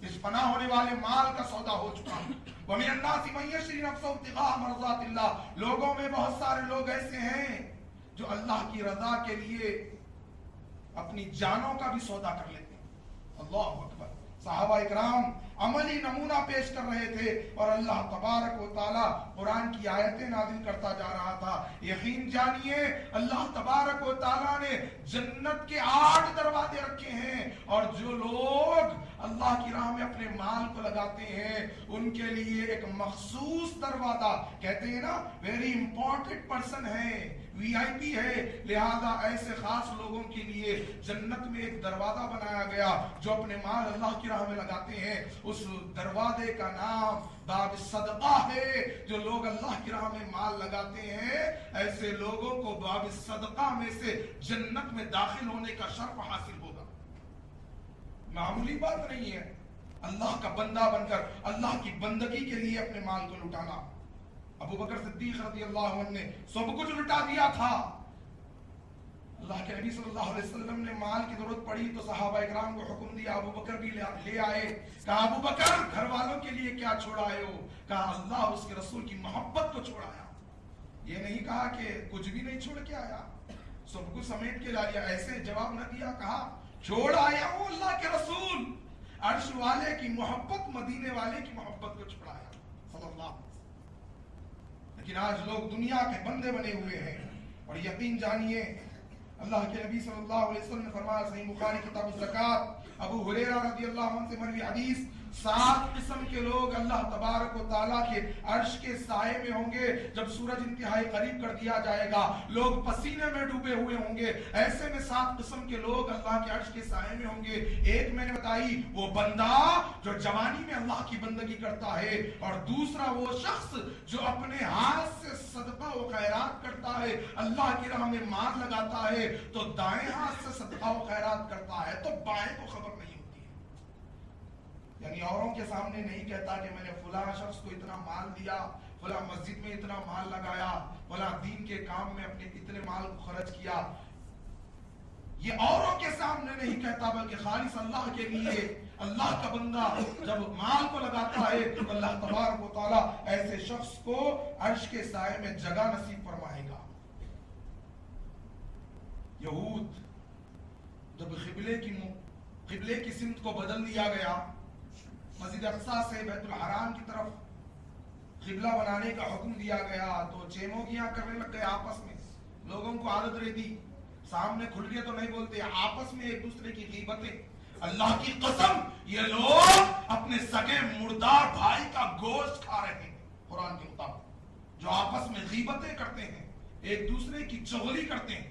اس فنا ہونے والے مال کا سودا ہو چکا. وَمِنَ النَّاسِ مَن يَشْرِي نَفْسَهُ ابْتِغَاءَ مَرْضَاتِ اللَّهِ, لوگوں میں بہت سارے لوگ ایسے ہیں جو اللہ کی رضا کے لیے اپنی جانوں کا بھی سودا کر لیتے ہیں۔ اللہ اکبر۔ صحابہ اکرام عملی نمونہ پیش کر رہے تھے اور اللہ تبارک و تعالی قرآن کی آیتیں نازل کرتا جا رہا تھا۔ یقین جانیے اللہ تبارک و تعالی نے جنت کے 8 دروازے رکھے ہیں، اور جو لوگ اللہ کی راہ میں اپنے مال کو لگاتے ہیں ان کے لیے ایک مخصوص دروازہ، کہتے ہیں نا ویری امپورٹنٹ پرسن ہے، وی آئی پی ہے، لہذا ایسے خاص لوگوں کے لیے جنت میں ایک دروازہ بنایا گیا جو اپنے مال اللہ کی راہ میں لگاتے ہیں۔ اس دروازے کا نام باب صدقہ ہے۔ جو لوگ اللہ کی راہ میں مال لگاتے ہیں ایسے لوگوں کو باب صدقہ میں سے جنت میں داخل ہونے کا شرف حاصل ہوگا۔ معمولی بات نہیں ہے اللہ کا بندہ بن کر اللہ کی بندگی کے لیے اپنے مال کو لٹانا۔ ابو بکر صدیق رضی اللہ عنہ نے سب کچھ لٹا دیا تھا۔ اللہ کے نبی صلی اللہ علیہ وسلم نے مال کی ضرورت پڑی تو صحابہ اکرام کو حکم دیا، ابو بکر بھی لے آئے۔ کہا ابو بکر گھر والوں کے لیے کیا چھوڑ آئے ہو؟ کہا اللہ اس کے رسول کی محبت کو چھوڑ آیا۔ یہ نہیں کہا کہ کچھ بھی نہیں چھوڑ کے آیا، سب کچھ سمیٹ کے لا لیا، ایسے جواب نہ دیا، کہا چھوڑ آیا ہوں اللہ کے رسول، عرش والے کی محبت، مدینے والے کی محبت کو چھوڑایا صلی اللہ علیہ وسلم۔ لیکن آج لوگ دنیا کے بندے بنے ہوئے ہیں، اور یقین جانیے اللہ کے نبی صلی اللہ علیہ وسلم نے فرمایا صحیح بخاری کتاب الزکات، ابو ہریرہ رضی اللہ عنہ سے مروی حدیث، 7 قسم کے لوگ اللہ تبارک و تعالیٰ کے عرش کے سائے میں ہوں گے جب سورج انتہائی قریب کر دیا جائے گا، لوگ پسینے میں ڈوبے ہوئے ہوں گے۔ ایسے میں 7 قسم کے لوگ اللہ کے عرش کے سائے میں ہوں گے۔ ایک میں نے بتائی وہ بندہ جو جوانی میں اللہ کی بندگی کرتا ہے، اور دوسرا وہ شخص جو اپنے ہاتھ سے صدقہ و خیرات کرتا ہے، اللہ کی راہ میں مال لگاتا ہے تو دائیں ہاتھ سے صدقہ و خیرات کرتا ہے تو بائیں کو خبر نہیں ہوتی ہے۔ یعنی اوروں کے سامنے نہیں کہتا کہ میں نے فلاں شخص کو اتنا مال دیا، فلاں مسجد میں اتنا مال لگایا، فلاں دین کے کام میں اپنے اتنے مال کو خرچ کیا، یہ اوروں کے سامنے نہیں کہتا بلکہ خالص اللہ کے لیے۔ اللہ کا بندہ جب مال کو لگاتا ہے تو اللہ تبارک و تعالیٰ ایسے شخص کو عرش کے سائے میں جگہ نصیب فرمائے گا۔ یہود جب قبلے کی سمت کو بدل دیا گیا، مسجد اقصی سے بیت الحرام کی طرف قبلہ بنانے کا حکم دیا گیا، تو چیموگیاں کرنے لگ گئے آپس میں، لوگوں کو عادت رہتی سامنے کھل کے تو نہیں بولتے، آپس میں ایک دوسرے کی غیبتیں۔ اللہ کی قسم یہ لوگ اپنے سگے مردار بھائی کا گوشت کھا رہے ہیں قرآن کے مطابق، جو آپس میں غیبتیں کرتے ہیں، ایک دوسرے کی چغلی کرتے ہیں۔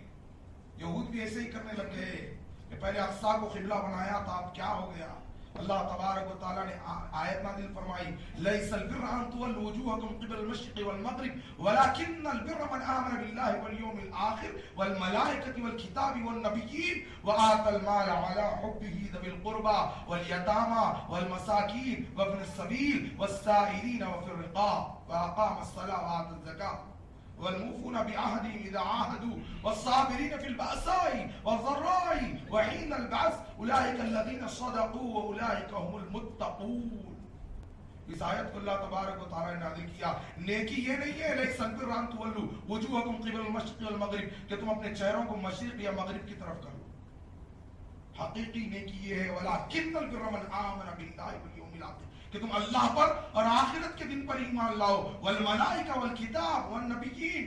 یہود بھی ایسے ہی کرنے لگ گئے کہ پہلے اقصی کو قبلہ بنایا تھا، اب کیا ہو گیا؟ اللہ تبارک و تعالیٰ نے آیت نازل فرمائی، لیس البر ان تولوا وجوہکم قبل المشرق والمغرب ولکن البر من آمن باللہ والیوم الآخر والملائکۃ والکتاب والنبیین وآتى المال على حبه ذوی القربى والیتامى والمساکین وابن السبیل والسائلین وفی الرقاب واقام الصلاة وآتى الزکاة والموفون بعهدهم إذا عاهدوا والصابرين في البأساء والضراء وحين البعث أولئك الذين صدقوا وأولئك هم المتقون۔ اس آیت کو اللہ تبارک و تعالیٰ نے نازل کیا۔ نیکی یہ نہیں ہے لیکن البر ان تولوا وجوہکم قبل المشرق والمغرب کہ تم اپنے چہروں کو مشرق یا مغرب کی طرف کرو، حقیقی نیکی یہ ہے ولکن البر من آمن باللہ والیوم الآخر کہ تم اللہ پر اور آخرت کے دن پر ایمان لاؤ، والملائکہ والکتاب والنبیین،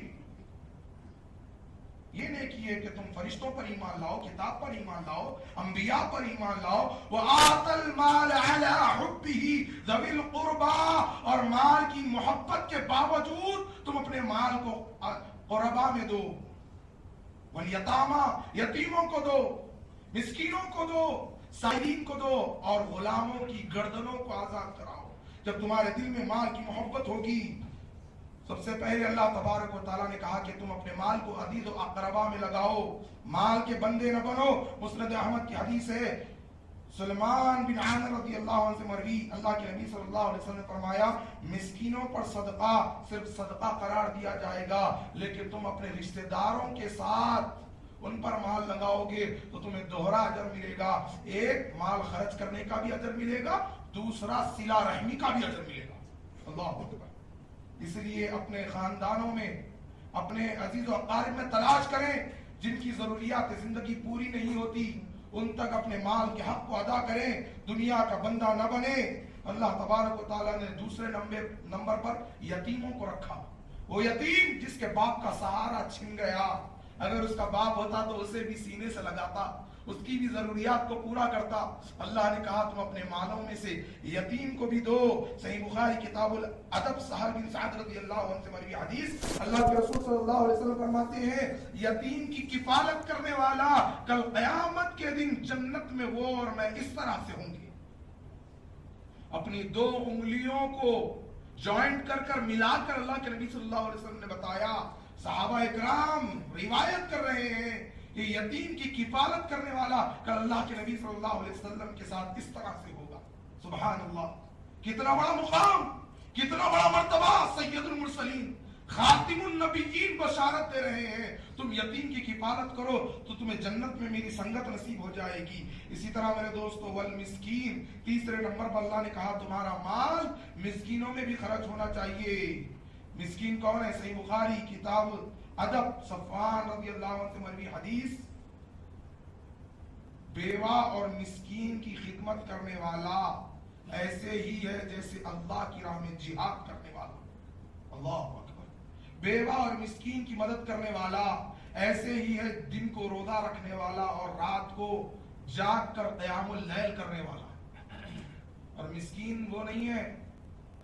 یہ نیکی ہے کہ تم فرشتوں پر ایمان لاؤ، کتاب پر ایمان لاؤ، انبیاء پر ایمان لاؤ۔ وَآتَى الْمَالَ عَلَى حُبِّهِ ذَوِي الْقُرْبَى اور مال کی محبت کے باوجود تم اپنے مال کو قربا میں دو، وَالْيَتَامَى یتیموں کو دو، مسکینوں کو دو، سائلین کو دو، اور غلاموں کی گردنوں کو آزاد کراؤ۔ جب تمہارے دل میں مال کی محبت ہوگی، سب سے پہلے اللہ تبارک و تعالیٰ نے کہا کہ تم اپنے مال کو عزیز و اقربا میں لگاؤ، مال کے بندے نہ بنو۔ مسند احمد کی حدیث ہے، سلمان بن عامر رضی اللہ عنہ سے مروی، اللہ کے نبی صلی اللہ علیہ وسلم نے فرمایا مسکینوں پر صدقہ صرف صدقہ قرار دیا جائے گا، لیکن تم اپنے رشتہ داروں کے ساتھ ان پر مال لگاؤ گے تو تمہیں دوہرا اجر ملے گا، ایک مال خرچ کرنے کا بھی اجر ملے گا، دوسرا صلہ رحمی کا بھی اجر ملے گا۔ اللہ اکبر۔ اس لیے اپنے خاندانوں میں، اپنے عزیز و اقارب میں تلاش کریں جن کی ضروریات زندگی پوری نہیں ہوتی ان تک اپنے مال کے حق کو ادا کریں، دنیا کا بندہ نہ بنے۔ اللہ تبارک و تعالیٰ نے دوسرے نمبر پر یتیموں کو رکھا۔ وہ یتیم جس کے باپ کا سہارا چھن گیا، اگر اس کا باپ ہوتا تو اسے بھی سینے سے لگاتا، اس کی بھی ضروریات کو پورا کرتا۔ اللہ نے کہا تم اپنے مالوں میں سے یتیم کو بھی دو۔ صحیح بخاری کتاب الادب سہل بن سعد رضی اللہ عنہ سے مروی حدیث، اللہ کے رسول صلی اللہ علیہ وسلم فرماتے ہیں یتیم کی کفالت کرنے والا کل قیامت کے دن جنت میں وہ اور میں اس طرح سے ہوں گے، اپنی دو انگلیوں کو جوائنٹ کر ملا کر اللہ کے نبی صلی اللہ علیہ وسلم نے بتایا۔ صحابہ اکرام روایت کر رہے ہیں کہ یتیم کی کفالت کرنے والا کل اللہ کے نبی صلی اللہ علیہ وسلم کے ساتھ اس طرح سے ہوگا۔ سبحان اللہ، کتنا بڑا مقام، کتنا بڑا مرتبہ، سید المرسلین خاتم النبیین بشارت دے رہے ہیں تم یتیم کی کفالت کرو تو تمہیں جنت میں میری سنگت نصیب ہو جائے گی۔ اسی طرح میرے دوستو والمسکین، تیسرے نمبر پر اللہ نے کہا تمہارا مال مسکینوں میں بھی خرچ ہونا چاہیے۔ مسکین کون ہے؟ صحیح بخاری کتاب ادب صفوان رضی اللہ عنہ سے مروی حدیث، بیوہ اور مسکین کی خدمت کرنے والا ایسے ہی ہے جیسے اللہ کی راہ میں جہاد کرنے والا۔ اللہ اکبر۔ بیوہ اور مسکین کی مدد کرنے والا ایسے ہی ہے دن کو روزہ رکھنے والا اور رات کو جاگ کر قیام اللیل کرنے والا۔ اور مسکین وہ نہیں ہے،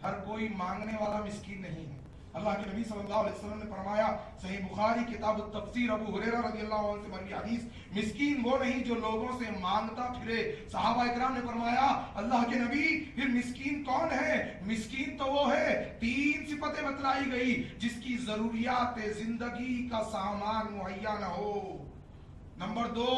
ہر کوئی مانگنے والا مسکین نہیں ہے۔ اللہ کے نبی صلی اللہ علیہ وسلم نے فرمایا، صحیح بخاری کتاب التفسیر ابو ہریرہ رضی اللہ عنہ سے مروی حدیث، مسکین وہ نہیں جو لوگوں سے مانگتا پھرے۔ صحابہ اکرام نے فرمایا اللہ کے نبی پھر مسکین کون ہے؟ مسکین تو وہ ہے، تین صفتیں بتلائی گئی، جس کی ضروریات زندگی کا سامان مہیا نہ ہو۔ نمبر دو،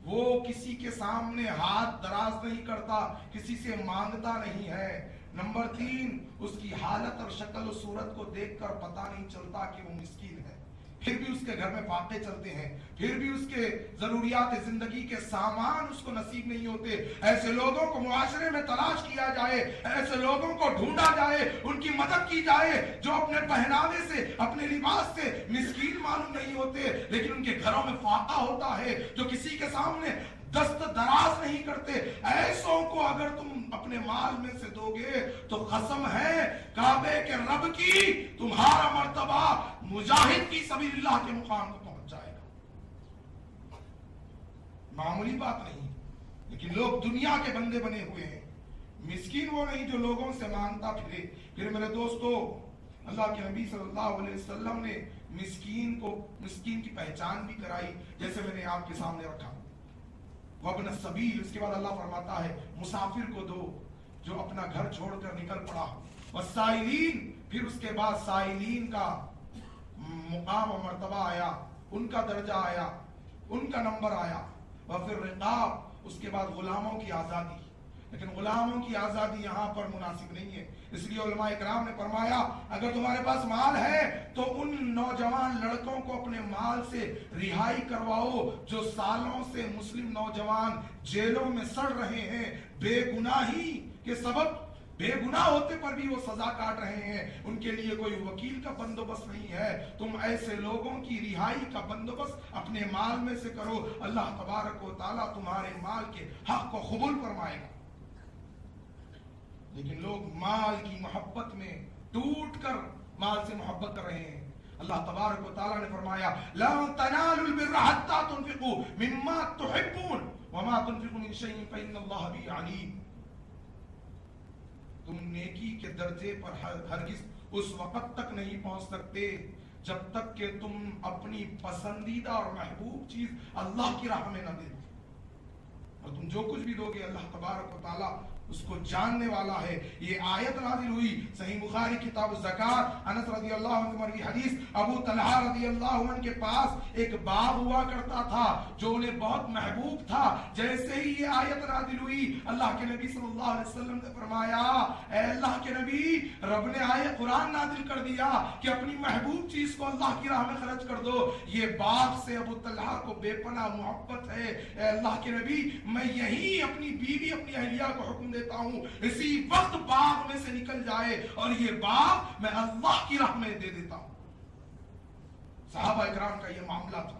وہ کسی کے سامنے ہاتھ دراز نہیں کرتا، کسی سے مانگتا نہیں ہے۔ نمبر تین، اس کی حالت اور شکل و صورت کو دیکھ کر پتہ نہیں چلتا کہ وہ مسکین ہے، پھر بھی اس کے گھر میں فاقے چلتے ہیں، پھر بھی اس کے ضروریات زندگی کے سامان اس کو نصیب نہیں ہوتے۔ ایسے لوگوں کو معاشرے میں تلاش کیا جائے، ایسے لوگوں کو ڈھونڈا جائے، ان کی مدد کی جائے جو اپنے پہناوے سے، اپنے لباس سے مسکین معلوم نہیں ہوتے لیکن ان کے گھروں میں فاقہ ہوتا ہے، جو کسی کے سامنے دست دراز نہیں کرتے۔ ایسوں کو اگر تم اپنے مال میں سے دو گے تو قسم ہے کعبے کے رب کی، تمہارا مرتبہ مجاہد کی سبیل اللہ کے مقام کو پہنچ جائے گا۔ معمولی بات نہیں، لیکن لوگ دنیا کے بندے بنے ہوئے ہیں۔ مسکین وہ نہیں جو لوگوں سے مانگتا پھرے۔ پھر میرے دوستو، اللہ کے نبی صلی اللہ علیہ وسلم نے مسکین کی پہچان بھی کرائی، جیسے میں نے آپ کے سامنے رکھا۔ وابن السبیل، اس کے بعد اللہ فرماتا ہے مسافر کو دو جو اپنا گھر چھوڑ کر نکل پڑا۔ والسائلین، پھر اس کے بعد سائلین کا مقام و مرتبہ آیا، ان کا درجہ آیا، ان کا نمبر آیا۔ وفر رقاب، اس کے بعد غلاموں کی آزادی، لیکن غلاموں کی آزادی یہاں پر مناسب نہیں ہے، اس لیے علماء اکرام نے فرمایا اگر تمہارے پاس مال ہے تو ان نوجوان لڑکوں کو اپنے مال سے رہائی کرواؤ جو سالوں سے مسلم نوجوان جیلوں میں سڑ رہے ہیں، بے گناہی کے سبب، بے گناہ ہوتے پر بھی وہ سزا کاٹ رہے ہیں، ان کے لیے کوئی وکیل کا بندوبست نہیں ہے۔ تم ایسے لوگوں کی رہائی کا بندوبست اپنے مال میں سے کرو، اللہ تبارک و تعالیٰ تمہارے مال کے حق کو قبول فرمائے گا۔ لیکن لوگ مال کی محبت میں ٹوٹ کر مال سے محبت کر رہے ہیں۔ اللہ تبارک و تعالیٰ نے فرمایا لَن تَنَالُوا الْبِرَّ حَتَّى تُنْفِقُوا مِمَّا تُحِبُّونَ وَمَا تُنْفِقُوا مِنْ شَيْءٍ فَإِنَّ اللَّهَ بِهِ عَلِيمٌ۔ تم نیکی کے درجے پر ہرگز اس وقت تک نہیں پہنچ سکتے جب تک کہ تم اپنی پسندیدہ اور محبوب چیز اللہ کی راہ میں نہ دے دو، اور تم جو کچھ بھی دو گے اللہ تبارک و تعالیٰ اس کو جاننے والا ہے۔ یہ آیت نازل ہوئی صحیح بخاری کتاب الزکات، انس رضی اللہ عنہ مروی حدیث، ابو طلحہ رضی اللہ عنہ کے پاس ایک باغ ہوا کرتا تھا جو انہیں بہت محبوب تھا۔ جیسے ہی یہ آیت نازل ہوئی اللہ کے نبی صلی اللہ علیہ وسلم نے فرمایا اے اللہ کے نبی، رب نے آیت قرآن نازل کر دیا کہ اپنی محبوب چیز کو اللہ کی راہ میں خرچ کر دو۔ یہ باغ سے ابو طلحہ کو بے پناہ محبت ہے۔ اے اللہ کے نبی، میں یہی اپنی بیوی اپنی اہلیہ کو حکم دیتا ہوں اسی وقت باغ میں سے نکل جائے اور یہ باغ میں اللہ کی راہ میں دے دیتا ہوں۔ صحابہ اکرام کا یہ معاملہ تھا۔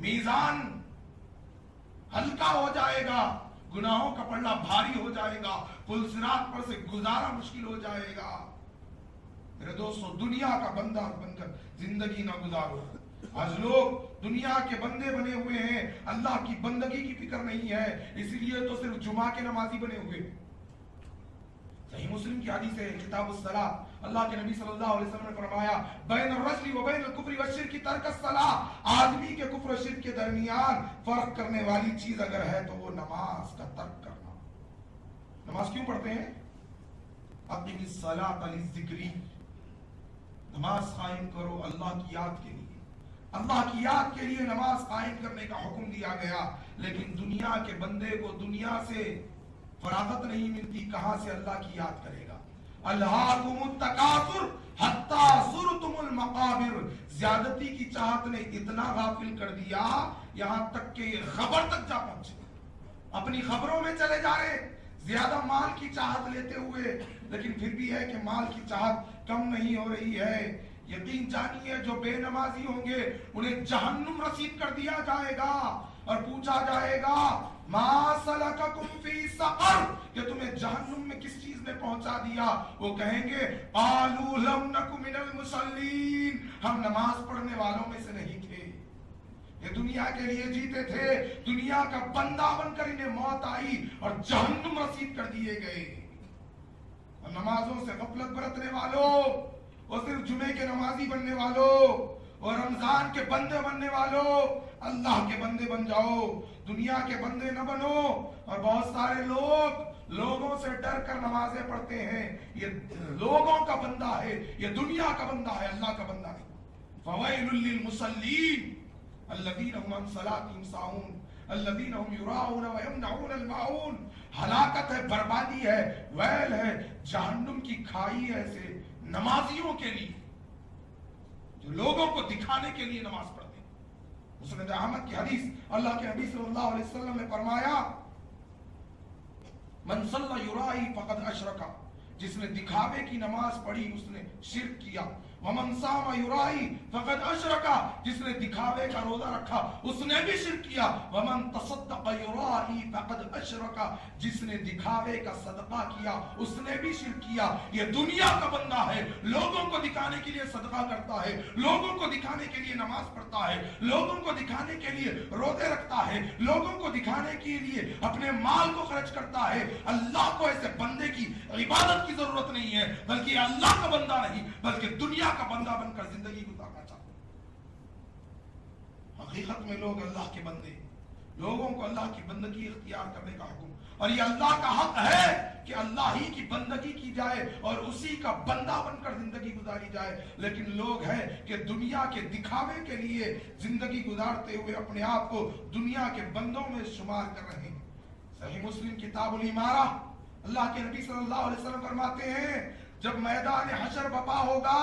میزان ہلکا ہو جائے گا، گناہوں کا پلڑا بھاری ہو جائے گا، پل صراط پر سے گزارا مشکل ہو جائے گا۔ میرے دوستو، دنیا کا بندہ بن کر زندگی نہ گزارو۔ آج لوگ دنیا کے بندے بنے ہوئے ہیں، اللہ کی بندگی کی فکر نہیں ہے، اس لیے تو صرف جمعہ کے نمازی بنے ہوئے۔ صحیح مسلم کی حدیث ہے، کتاب الصلاۃ، اللہ کے نبی صلی اللہ علیہ وسلم نے فرمایا بین الرجل و بین الکفر والشرک ترک الصلاۃ، آدمی کے کفر و شرک کے درمیان فرق کرنے والی چیز اگر ہے تو وہ نماز کا ترک کرنا۔ نماز کیوں پڑھتے ہیں؟ اقیم الصلاۃ للذکر، نماز قائم کرو اللہ کی یاد کے لیے، اللہ کی یاد کے لیے نماز قائم کرنے کا حکم دیا گیا۔ لیکن دنیا کے بندے کو دنیا سے فراغت نہیں ملتی، کہاں سے اللہ کی یاد کرے گا؟ الہاکم التکاثر حتی زرتم المقابر، زیادتی کی چاہت نے اتنا غافل کر دیا یہاں تک کہ یہ خبر تک جا پہنچے، اپنی خبروں میں چلے جا رہے، زیادہ مال کی چاہت لیتے ہوئے، لیکن پھر بھی ہے کہ مال کی چاہت کم نہیں ہو رہی ہے۔ یقین جانیے جو بے نمازی ہوں گے انہیں جہنم رسید کر دیا جائے گا اور پوچھا جائے گا ما سلککم فی سقر، کہ تمہیں جہنم میں کس چیز نے پہنچا دیا؟ وہ کہیں گے قالوا لم نک من المصلین، ہم نماز پڑھنے والوں میں سے نہیں تھے۔ یہ دنیا کے لیے جیتے تھے، دنیا کا بندہ بن کر انہیں موت آئی اور جہنم رسید کر دیے گئے۔ اور نمازوں سے غفلت برتنے والوں، اور صرف جمعے کے نمازی بننے والوں اور رمضان کے بندے بننے والوں، اللہ کے بندے بن جاؤ، دنیا کے بندے نہ بنو۔ اور بہت سارے لوگ لوگوں سے ڈر کر نمازیں پڑھتے ہیں، یہ لوگوں کا بندہ ہے، یہ دنیا کا بندہ ہے، اللہ کا بندہ نہیں۔ فویل للمصلین الذین هم عن صلاتهم ساہون الذین هم یراؤون ویمنعون الماعون، ہلاکت ہے، بربادی ہے، ویل ہے، جہنم کی کھائی ہے ایسے نمازیوں کے لیے جو لوگوں کو دکھانے کے لیے نماز پڑھتے ہیں۔ مسند احمد کی حدیث، اللہ کے نبی صلی اللہ علیہ وسلم نے فرمایا من صلی یرائی فقد اشرک، جس نے دکھاوے کی نماز پڑھی اس نے شرک کیا۔ ومن صام یرائی فقد اشرک، جس نے دکھاوے کا روزہ رکھا اس نے بھی شرک کیا۔ ومن تصدق یرائی فقد اشرک، جس نے دکھاوے کا صدقہ کیا اس نے بھی شرک کیا۔ یہ دنیا کا بندہ ہے، لوگوں کو دکھانے کے لیے صدقہ کرتا ہے، لوگوں کو دکھانے کے لیے نماز پڑھتا ہے، لوگوں کو دکھانے کے لیے روزے رکھتا ہے، لوگوں کو دکھانے کے لیے اپنے مال کو خرچ کرتا ہے۔ اللہ کو ایسے بندے کی عبادت کی ضرورت نہیں ہے، بلکہ اللہ کا بندہ نہیں بلکہ دنیا کا بندہ بن کر زندگی گزارنا چاہتا ہے۔ حقیقت میں لوگ اللہ کے بندے، لوگوں کو اللہ کی بندگی اختیار کرنے کا حکم، اور یہ اللہ کا حق ہے کہ اللہ ہی کی بندگی کی جائے اور اسی کا بندہ بن کر زندگی گزاری جائے۔ لیکن لوگ ہیں کہ دنیا کے دکھاوے کے لیے زندگی گزارتے ہوئے اپنے آپ کو دنیا کے بندوں میں شمار کر رہے ہیں۔ صحیح مسلم کتاب الامارہ، اللہ کے نبی صلی اللہ علیہ وسلم فرماتے ہیں جب میدان حشر بپا ہوگا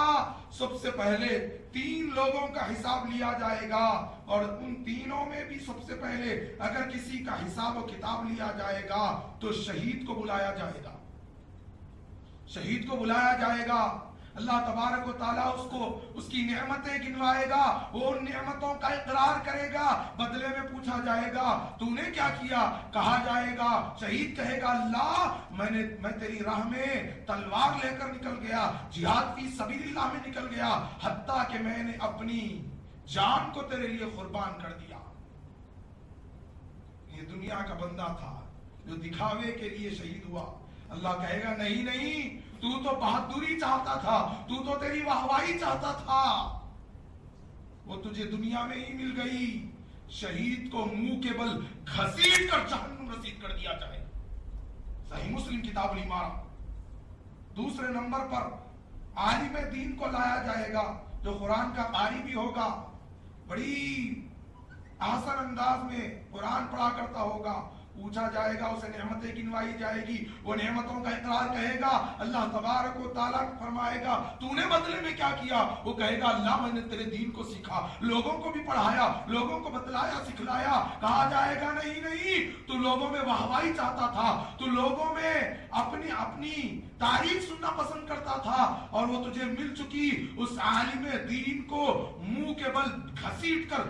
سب سے پہلے 3 لوگوں کا حساب لیا جائے گا، اور ان تینوں میں بھی سب سے پہلے اگر کسی کا حساب و کتاب لیا جائے گا تو شہید کو بلایا جائے گا، شہید کو بلایا جائے گا۔ اللہ تبارک و تعالیٰ اس کو اس کی نعمتیں گنوائے گا، وہ ان نعمتوں کا اقرار کرے گا، بدلے میں پوچھا جائے گا تو نے کیا کیا؟ کہا جائے گا، شہید کہے گا اللہ میں تیری راہ میں تلوار لے کر نکل گیا، جہاد فی سبیل اللہ میں نکل گیا، حتیٰ کہ میں نے اپنی جان کو تیرے لیے قربان کر دیا۔ یہ دنیا کا بندہ تھا جو دکھاوے کے لیے شہید ہوا۔ اللہ کہے گا نہیں نہیں، تو بہادری چاہتا تھا، تو تیری واہواہی چاہتا تھا، وہ تجھے دنیا میں ہی مل گئی۔ شہید کو منہ کے بل گھسیٹ کر جہنم رسید کر دیا جائے۔ صحیح مسلم کتاب الامارہ۔ دوسرے نمبر پر عالم دین کو لایا جائے گا جو قرآن کا قاری بھی ہوگا، بڑی آسان انداز میں قرآن پڑھا کرتا ہوگا، پوچھا جائے گا، اسے نعمتیں گنوائی جائے گی، وہ نعمتوں کا اقرار کہے گا، اللہ تبارک و تعالیٰ فرمائے گا تو نے بدلے میں کیا کیا؟ وہ کہے گا اللہ میں نے تیرے دین کو سیکھا، لوگوں کو بھی پڑھایا، لوگوں کو بتلایا سکھلایا۔ کہا جائے گا نہیں نہیں، تو لوگوں میں واہواہی چاہتا تھا، تو لوگوں میں اپنی تعریف سننا پسند کرتا تھا، اور وہ تجھے مل چکی اس عالم دین کو منہ کے بل گھسیٹ کر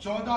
14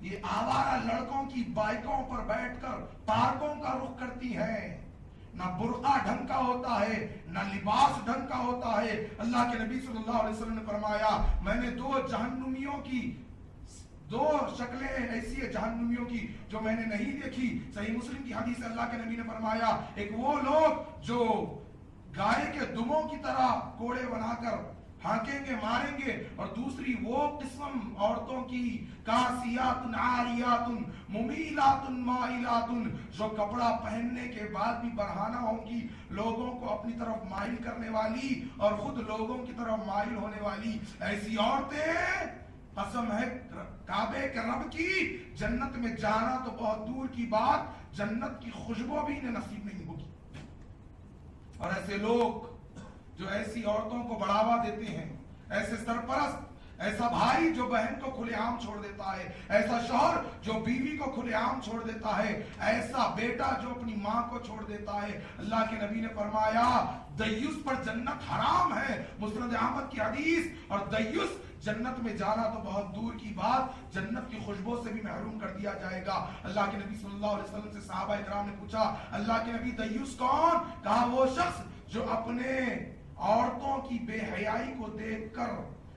یہ آوارہ لڑکوں کی بائکوں پر بیٹھ کر پارکوں کا رخ کرتی ہیں، نہ برقع ڈھنگ کا ہوتا ہے نہ لباس ڈھنگ کا ہوتا ہے۔ اللہ کے نبی صلی اللہ علیہ وسلم نے فرمایا میں نے دو جہنمیوں کی دو شکلیں ایسی ہے جہنمیوں کی جو میں نے نہیں دیکھی۔ صحیح مسلم کی حدیث اللہ کے نبی نے فرمایا ایک وہ لوگ جو گائے کے دموں کی طرح کوڑے بنا کر ہانکیں گے ماریں گے، اور دوسری وہ قسم عورتوں کی کاسیات عاریات ممیلات مائلات جو کپڑا پہننے کے بعد بھی برہنہ ہوں گی، لوگوں کو اپنی طرف مائل کرنے والی اور خود لوگوں کی طرف مائل ہونے والی ایسی عورتیں، قسم ہے کعبے کے رب کی، جنت میں جانا تو بہت دور کی بات، جنت کی خوشبو بھی انہیں نصیب نہیں ہوگی۔ اور ایسے لوگ جو ایسی عورتوں کو بڑھاوا دیتے ہیں، ایسے سرپرست، ایسا بھائی جو بہن کو کھلے عام چھوڑ دیتا ہے، ایسا شوہر جو بیوی کو کھلے عام چھوڑ دیتا ہے، ایسا بیٹا جو اپنی ماں کو چھوڑ دیتا ہے، اللہ کے نبی نے فرمایا دیوس پر جنت حرام ہے، مسند احمد کی حدیث، اور دیوس جنت میں جانا تو بہت دور کی بات، جنت کی خوشبو سے بھی محروم کر دیا جائے گا۔ اللہ کے نبی صلی اللہ علیہ وسلم سے صحابہ اکرام نے پوچھا اللہ کے نبی دیوس کون؟ کہا وہ شخص جو اپنے عورتوں کی بے حیائی کو دیکھ کر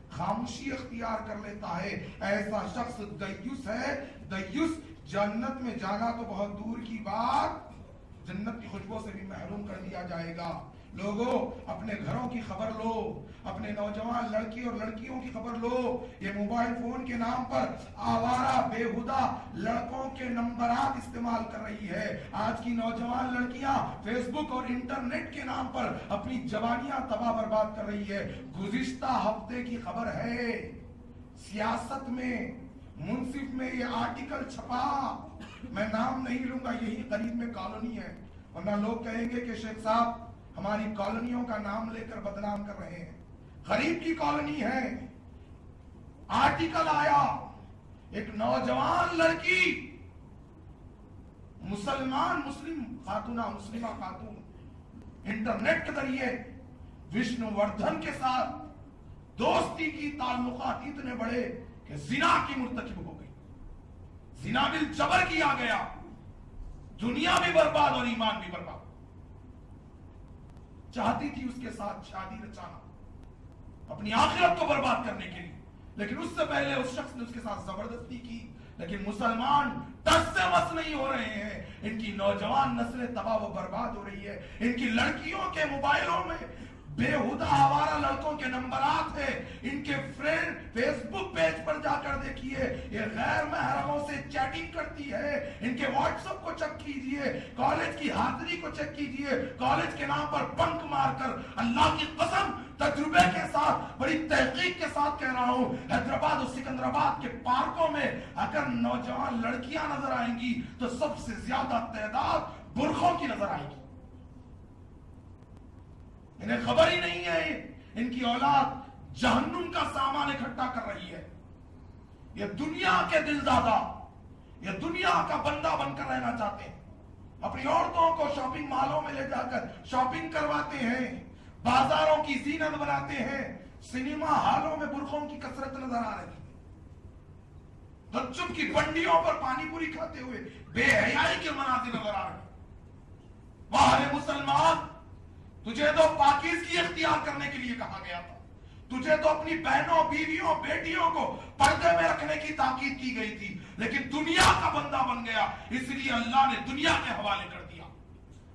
خاموشی اختیار کر لیتا ہے، ایسا شخص دیوس ہے۔ دیوس جنت میں جانا تو بہت دور کی بات، جنت کی خوشبو سے بھی محروم کر دیا جائے گا۔ لوگوں اپنے گھروں کی خبر لو، اپنے نوجوان لڑکی اور لڑکیوں کی خبر لو، یہ موبائل فون کے نام پر آوارہ بےہودہ لڑکوں کے نمبرات استعمال کر رہی ہے۔ آج کی نوجوان لڑکیاں فیس بک اور انٹرنیٹ کے نام پر اپنی جوانیاں تباہ برباد کر رہی ہے۔ گزشتہ ہفتے کی خبر ہے، سیاست میں منصف میں یہ آرٹیکل چھپا، میں نام نہیں لوں گا، یہی قریب میں کالونی ہے، ورنہ لوگ کہیں گے کہ شیخ صاحب ہماری کالونیوں کا نام لے کر بدنام کر رہے ہیں۔ غریب کی کالونی ہے، آرٹیکل آیا ایک نوجوان لڑکی مسلم خاتون انٹرنیٹ کے ذریعے وشنو وردھن کے ساتھ دوستی کی، تعلقات اتنے بڑے کہ زنا کی مرتکب ہو گئی، زنا بالجبر کیا گیا، دنیا بھی برباد اور ایمان بھی برباد۔ چاہتی تھی اس کے ساتھ شادی رچانا اپنی آخرت کو برباد کرنے کے لیے، لیکن اس سے پہلے اس شخص نے اس کے ساتھ زبردستی کی۔ لیکن مسلمان ٹس سے مس نہیں ہو رہے ہیں، ان کی نوجوان نسلیں تباہ و برباد ہو رہی ہے، ان کی لڑکیوں کے موبائلوں میں بےہودہ آوارہ لڑکوں کے نمبرات ہیں، ان کے فرینڈ فیس بک پیج پر جا کر دیکھیے، یہ غیر محرموں سے چیٹنگ کرتی ہے، ان کے واٹس ایپ کو چیک کیجئے، کالج کی حاضری کو چیک کیجئے، کالج کے نام پر بنک مار کر، اللہ کی قسم تجربے کے ساتھ بڑی تحقیق کے ساتھ کہہ رہا ہوں، حیدرآباد اور سکندرآباد کے پارکوں میں اگر نوجوان لڑکیاں نظر آئیں گی تو سب سے زیادہ تعداد برقعوں کی نظر آئے گی۔ انہیں خبر ہی نہیں ہے ان کی اولاد جہنم کا سامان اکٹھا کر رہی ہے۔ یہ دنیا کے دلدادہ، یہ دنیا کا بندہ بن کر رہنا چاہتے ہیں، اپنی عورتوں کو شاپنگ مالوں میں لے جا کر شاپنگ کرواتے ہیں، بازاروں کی زینت بناتے ہیں، سنیما ہالوں میں برقعوں کی کثرت نظر آ رہی ہے، گپچپ کی بنڈیوں پر پانی پوری کھاتے ہوئے بے حیائی کے مناظر نظر آ رہے ہیں۔ واہ مسلمان، تجھے تو پاکیزگی اختیار کرنے کے لیے کہا گیا تھا، تجھے تو اپنی بہنوں بیویوں بیٹیوں کو پردے میں رکھنے کی تاکید کی گئی تھی، لیکن دنیا کا بندہ بن گیا، اس لیے اللہ نے دنیا کے حوالے کر دیا۔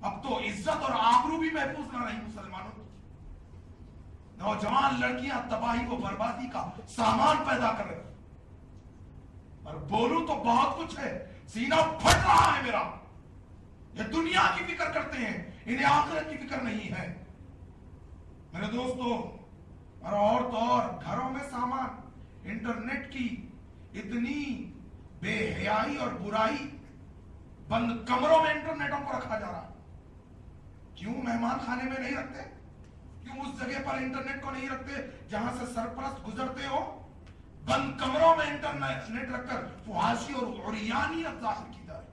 اب تو عزت اور آبرو بھی محفوظ نہ رہی مسلمانوں کی۔ نوجوان لڑکیاں تباہی و بربادی کا سامان پیدا کر رہی، اور بولوں تو بہت کچھ ہے، سینہ پھٹ رہا ہے میرا۔ یہ دنیا کی فکر کرتے ہیں، انہیں آخرت کی فکر نہیں ہے۔ میرے دوستو، اور گھروں میں سامان، انٹرنیٹ کی اتنی بے حیائی اور برائی، بند کمروں میں انٹرنیٹوں کو رکھا جا رہا ہے۔ کیوں مہمان خانے میں نہیں رکھتے؟ کیوں اس جگہ پر انٹرنیٹ کو نہیں رکھتے جہاں سے سرپرست گزرتے ہو؟ بند کمروں میں انٹرنیٹ رکھ کر فحاشی اور عریانیت ظاہر کی جا رہی،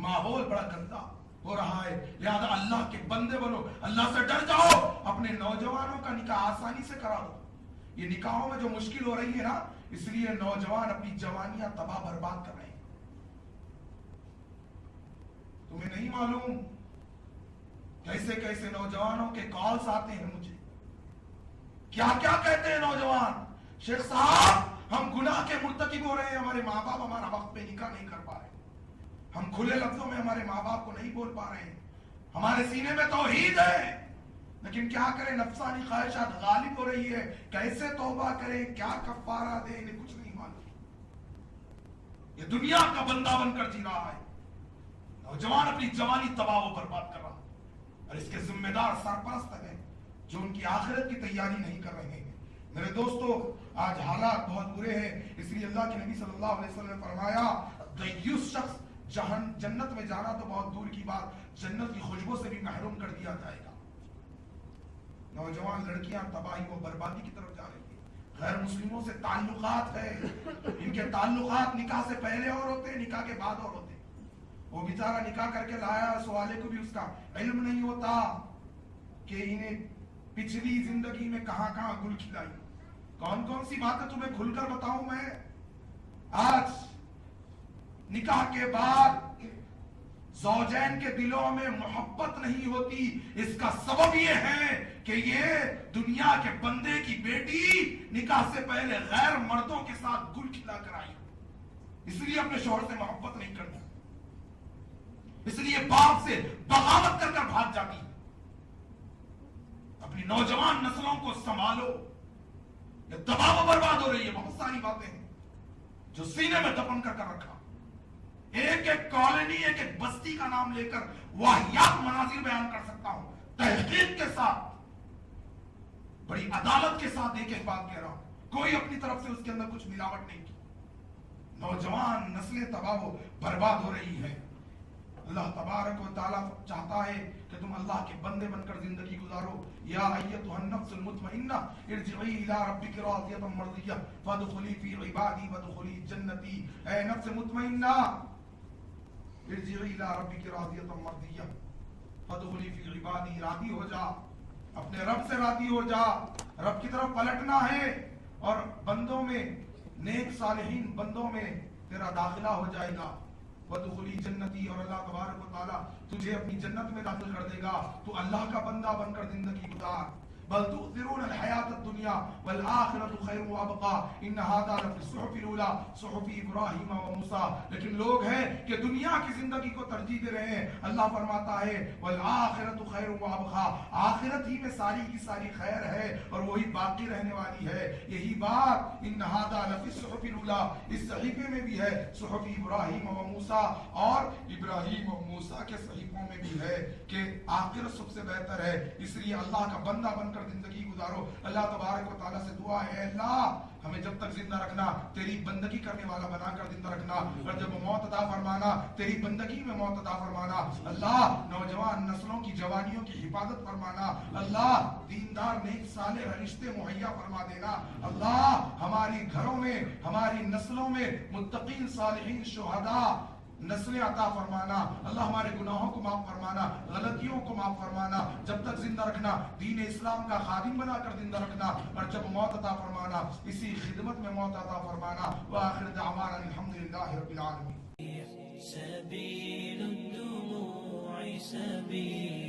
ماحول بڑا گندا ہو رہا ہے۔ لہذا اللہ کے بندے بنو، اللہ سے ڈر جاؤ، اپنے نوجوانوں کا نکاح آسانی سے کرا دو۔ یہ نکاحوں میں جو مشکل ہو رہی ہے نا، اس لیے نوجوان اپنی جوانیاں تباہ برباد کر رہے ہیں. تمہیں نہیں معلوم کیسے کیسے نوجوانوں کے کالز آتے ہیں مجھے، کیا کیا کہتے ہیں نوجوان، شیخ صاحب ہم گناہ کے مرتکب ہو رہے ہیں، ہمارے ماں باپ ہمارا وقت پہ نکاح نہیں کر پا رہے، ہم کھلے لفظوں میں ہمارے ماں باپ کو نہیں بول پا رہے ہیں، ہمارے سینے میں توحید ہے لیکن کیا کریں، نفسانی خواہشات غالب ہو رہی ہے، کیسے توبہ کریں، کیا کفارہ دیں، انہیں کچھ نہیں معلوم. یہ دنیا کا بندہ بن کر جی رہا ہے، نوجوان اپنی جوانی تباہ و برباد کر رہا ہے، اور اس کے ذمہ دار سرپرست ہیں جو ان کی آخرت کی تیاری نہیں کر رہے ہیں. میرے دوستو آج حالات بہت برے ہیں، اس لیے اللہ کے نبی صلی اللہ علیہ وسلم نے فرمایا دیوس شخص جنت میں جانا تو بہت دور کی بات، جنت کی خوشبو سے بھی محروم کر دیا جائے گا. نوجوان لڑکیاں تباہی و بربادی کی طرف جا رہی ہیں، غیر مسلموں سے تعلقات ہے، ان کے تعلقات نکاح سے پہلے اور ہوتے ہیں، نکاح کے بعد اور ہوتے ہیں. وہ بیچارہ نکاح کر کے لایا، سوالے کو بھی اس کا علم نہیں ہوتا کہ انہیں پچھلی زندگی میں کہاں کہاں گل کھلائی. کون کون سی باتیں تمہیں کھل کر بتاؤں میں. آج نکاح کے بعد زوجین کے دلوں میں محبت نہیں ہوتی، اس کا سبب یہ ہے کہ یہ دنیا کے بندے کی بیٹی نکاح سے پہلے غیر مردوں کے ساتھ گل کھلا کر آئی، اس لیے اپنے شوہر سے محبت نہیں کرتی، اس لیے باپ سے بغاوت کر کر بھاگ جاتی. اپنی نوجوان نسلوں کو سنبھالو، یہ تباہ و برباد ہو رہی ہے. بہت ساری باتیں ہیں جو سینے میں دفن کر کر رکھا، ایک ایک کالونی ایک ایک بستی کا نام لے کر واہیات مناظر بیان کر سکتا ہوں، تحقیق کے ساتھ، بڑی عدالت کے ساتھ ایک ایک بات کہہ رہا ہوں، کوئی اپنی طرف سے اس کے اندر کچھ ملاوٹ نہیں کی. نوجوان نسلیں تباہ و برباد ہو رہی ہے. اللہ تبارک و تعالیٰ چاہتا ہے کہ تم اللہ کے بندے بن کر زندگی گزارو. یا ایتھا النفس المطمئنہ ارجعی الی ربک راضیۃ مرضیہ فادخلی فی عبادی وادخلی جنتی. اے نفس مطمئنہ ارجعی الی ربک راضیۃ مرضیہ فادخلی فی عبادی. راضی ہو جا، اپنے رب سے راضی ہو جا، رب کی طرف پلٹنا ہے اور بندوں میں، نیک صالحین بندوں میں تیرا داخلہ ہو جائے گا. وَدُخُلِي جنتی، اور اللہ تبارک و تعالیٰ تجھے اپنی جنت میں داخل کر دے گا. تو اللہ کا بندہ بن کر زندگی گزار. بل تؤثرون الحیاۃ الدنیا والآخرۃ خیر وابقیٰ ان ھذا لفی الصحف الاولیٰ صحف ابراہیم وموسیٰ. لیکن لوگ ہیں کہ دنیا کی زندگی کو ترجیح دے رہے ہیں. اللہ فرماتا ہے والآخرۃ خیر وابقیٰ، آخرت ہی میں ساری کی ساری خیر ہے اور وہی باقی رہنے والی ہے. یہی بات ان ھذا لفی الصحف الاولیٰ، اس صحیفے میں بھی ہے، صحف ابراہیم وموسیٰ، اور ابراہیم و موسیٰ کے صحیفوں میں بھی ہے کہ آخرت سب سے بہتر ہے. اس لیے اللہ کا بندہ بن کر زندگی گزارو. اللہ تبارک و تعالیٰ سے دعا ہے، اللہ ہمیں جب تک زندہ رکھنا تیری بندگی کرنے والا بنا کر زندہ رکھنا، اور جب موت عطا فرمانا تیری بندگی میں موت عطا فرمانا. اللہ نوجوان نسلوں کی جوانیوں کی حفاظت فرمانا. اللہ دیندار نیک صالح رشتے مہیا فرما دینا. اللہ ہماری گھروں میں، ہماری نسلوں میں متقین صالحین شہداء نسلیں عطا فرمانا. اللہ ہمارے گناہوں کو معاف فرمانا، غلطیوں کو معاف فرمانا. جب تک زندہ رکھنا دین اسلام کا خادم بنا کر زندہ رکھنا، اور جب موت عطا فرمانا اسی خدمت میں موت عطا فرمانا. وآخر دعوانا الحمدللہ رب العالمین. سبیل الدموع سبیل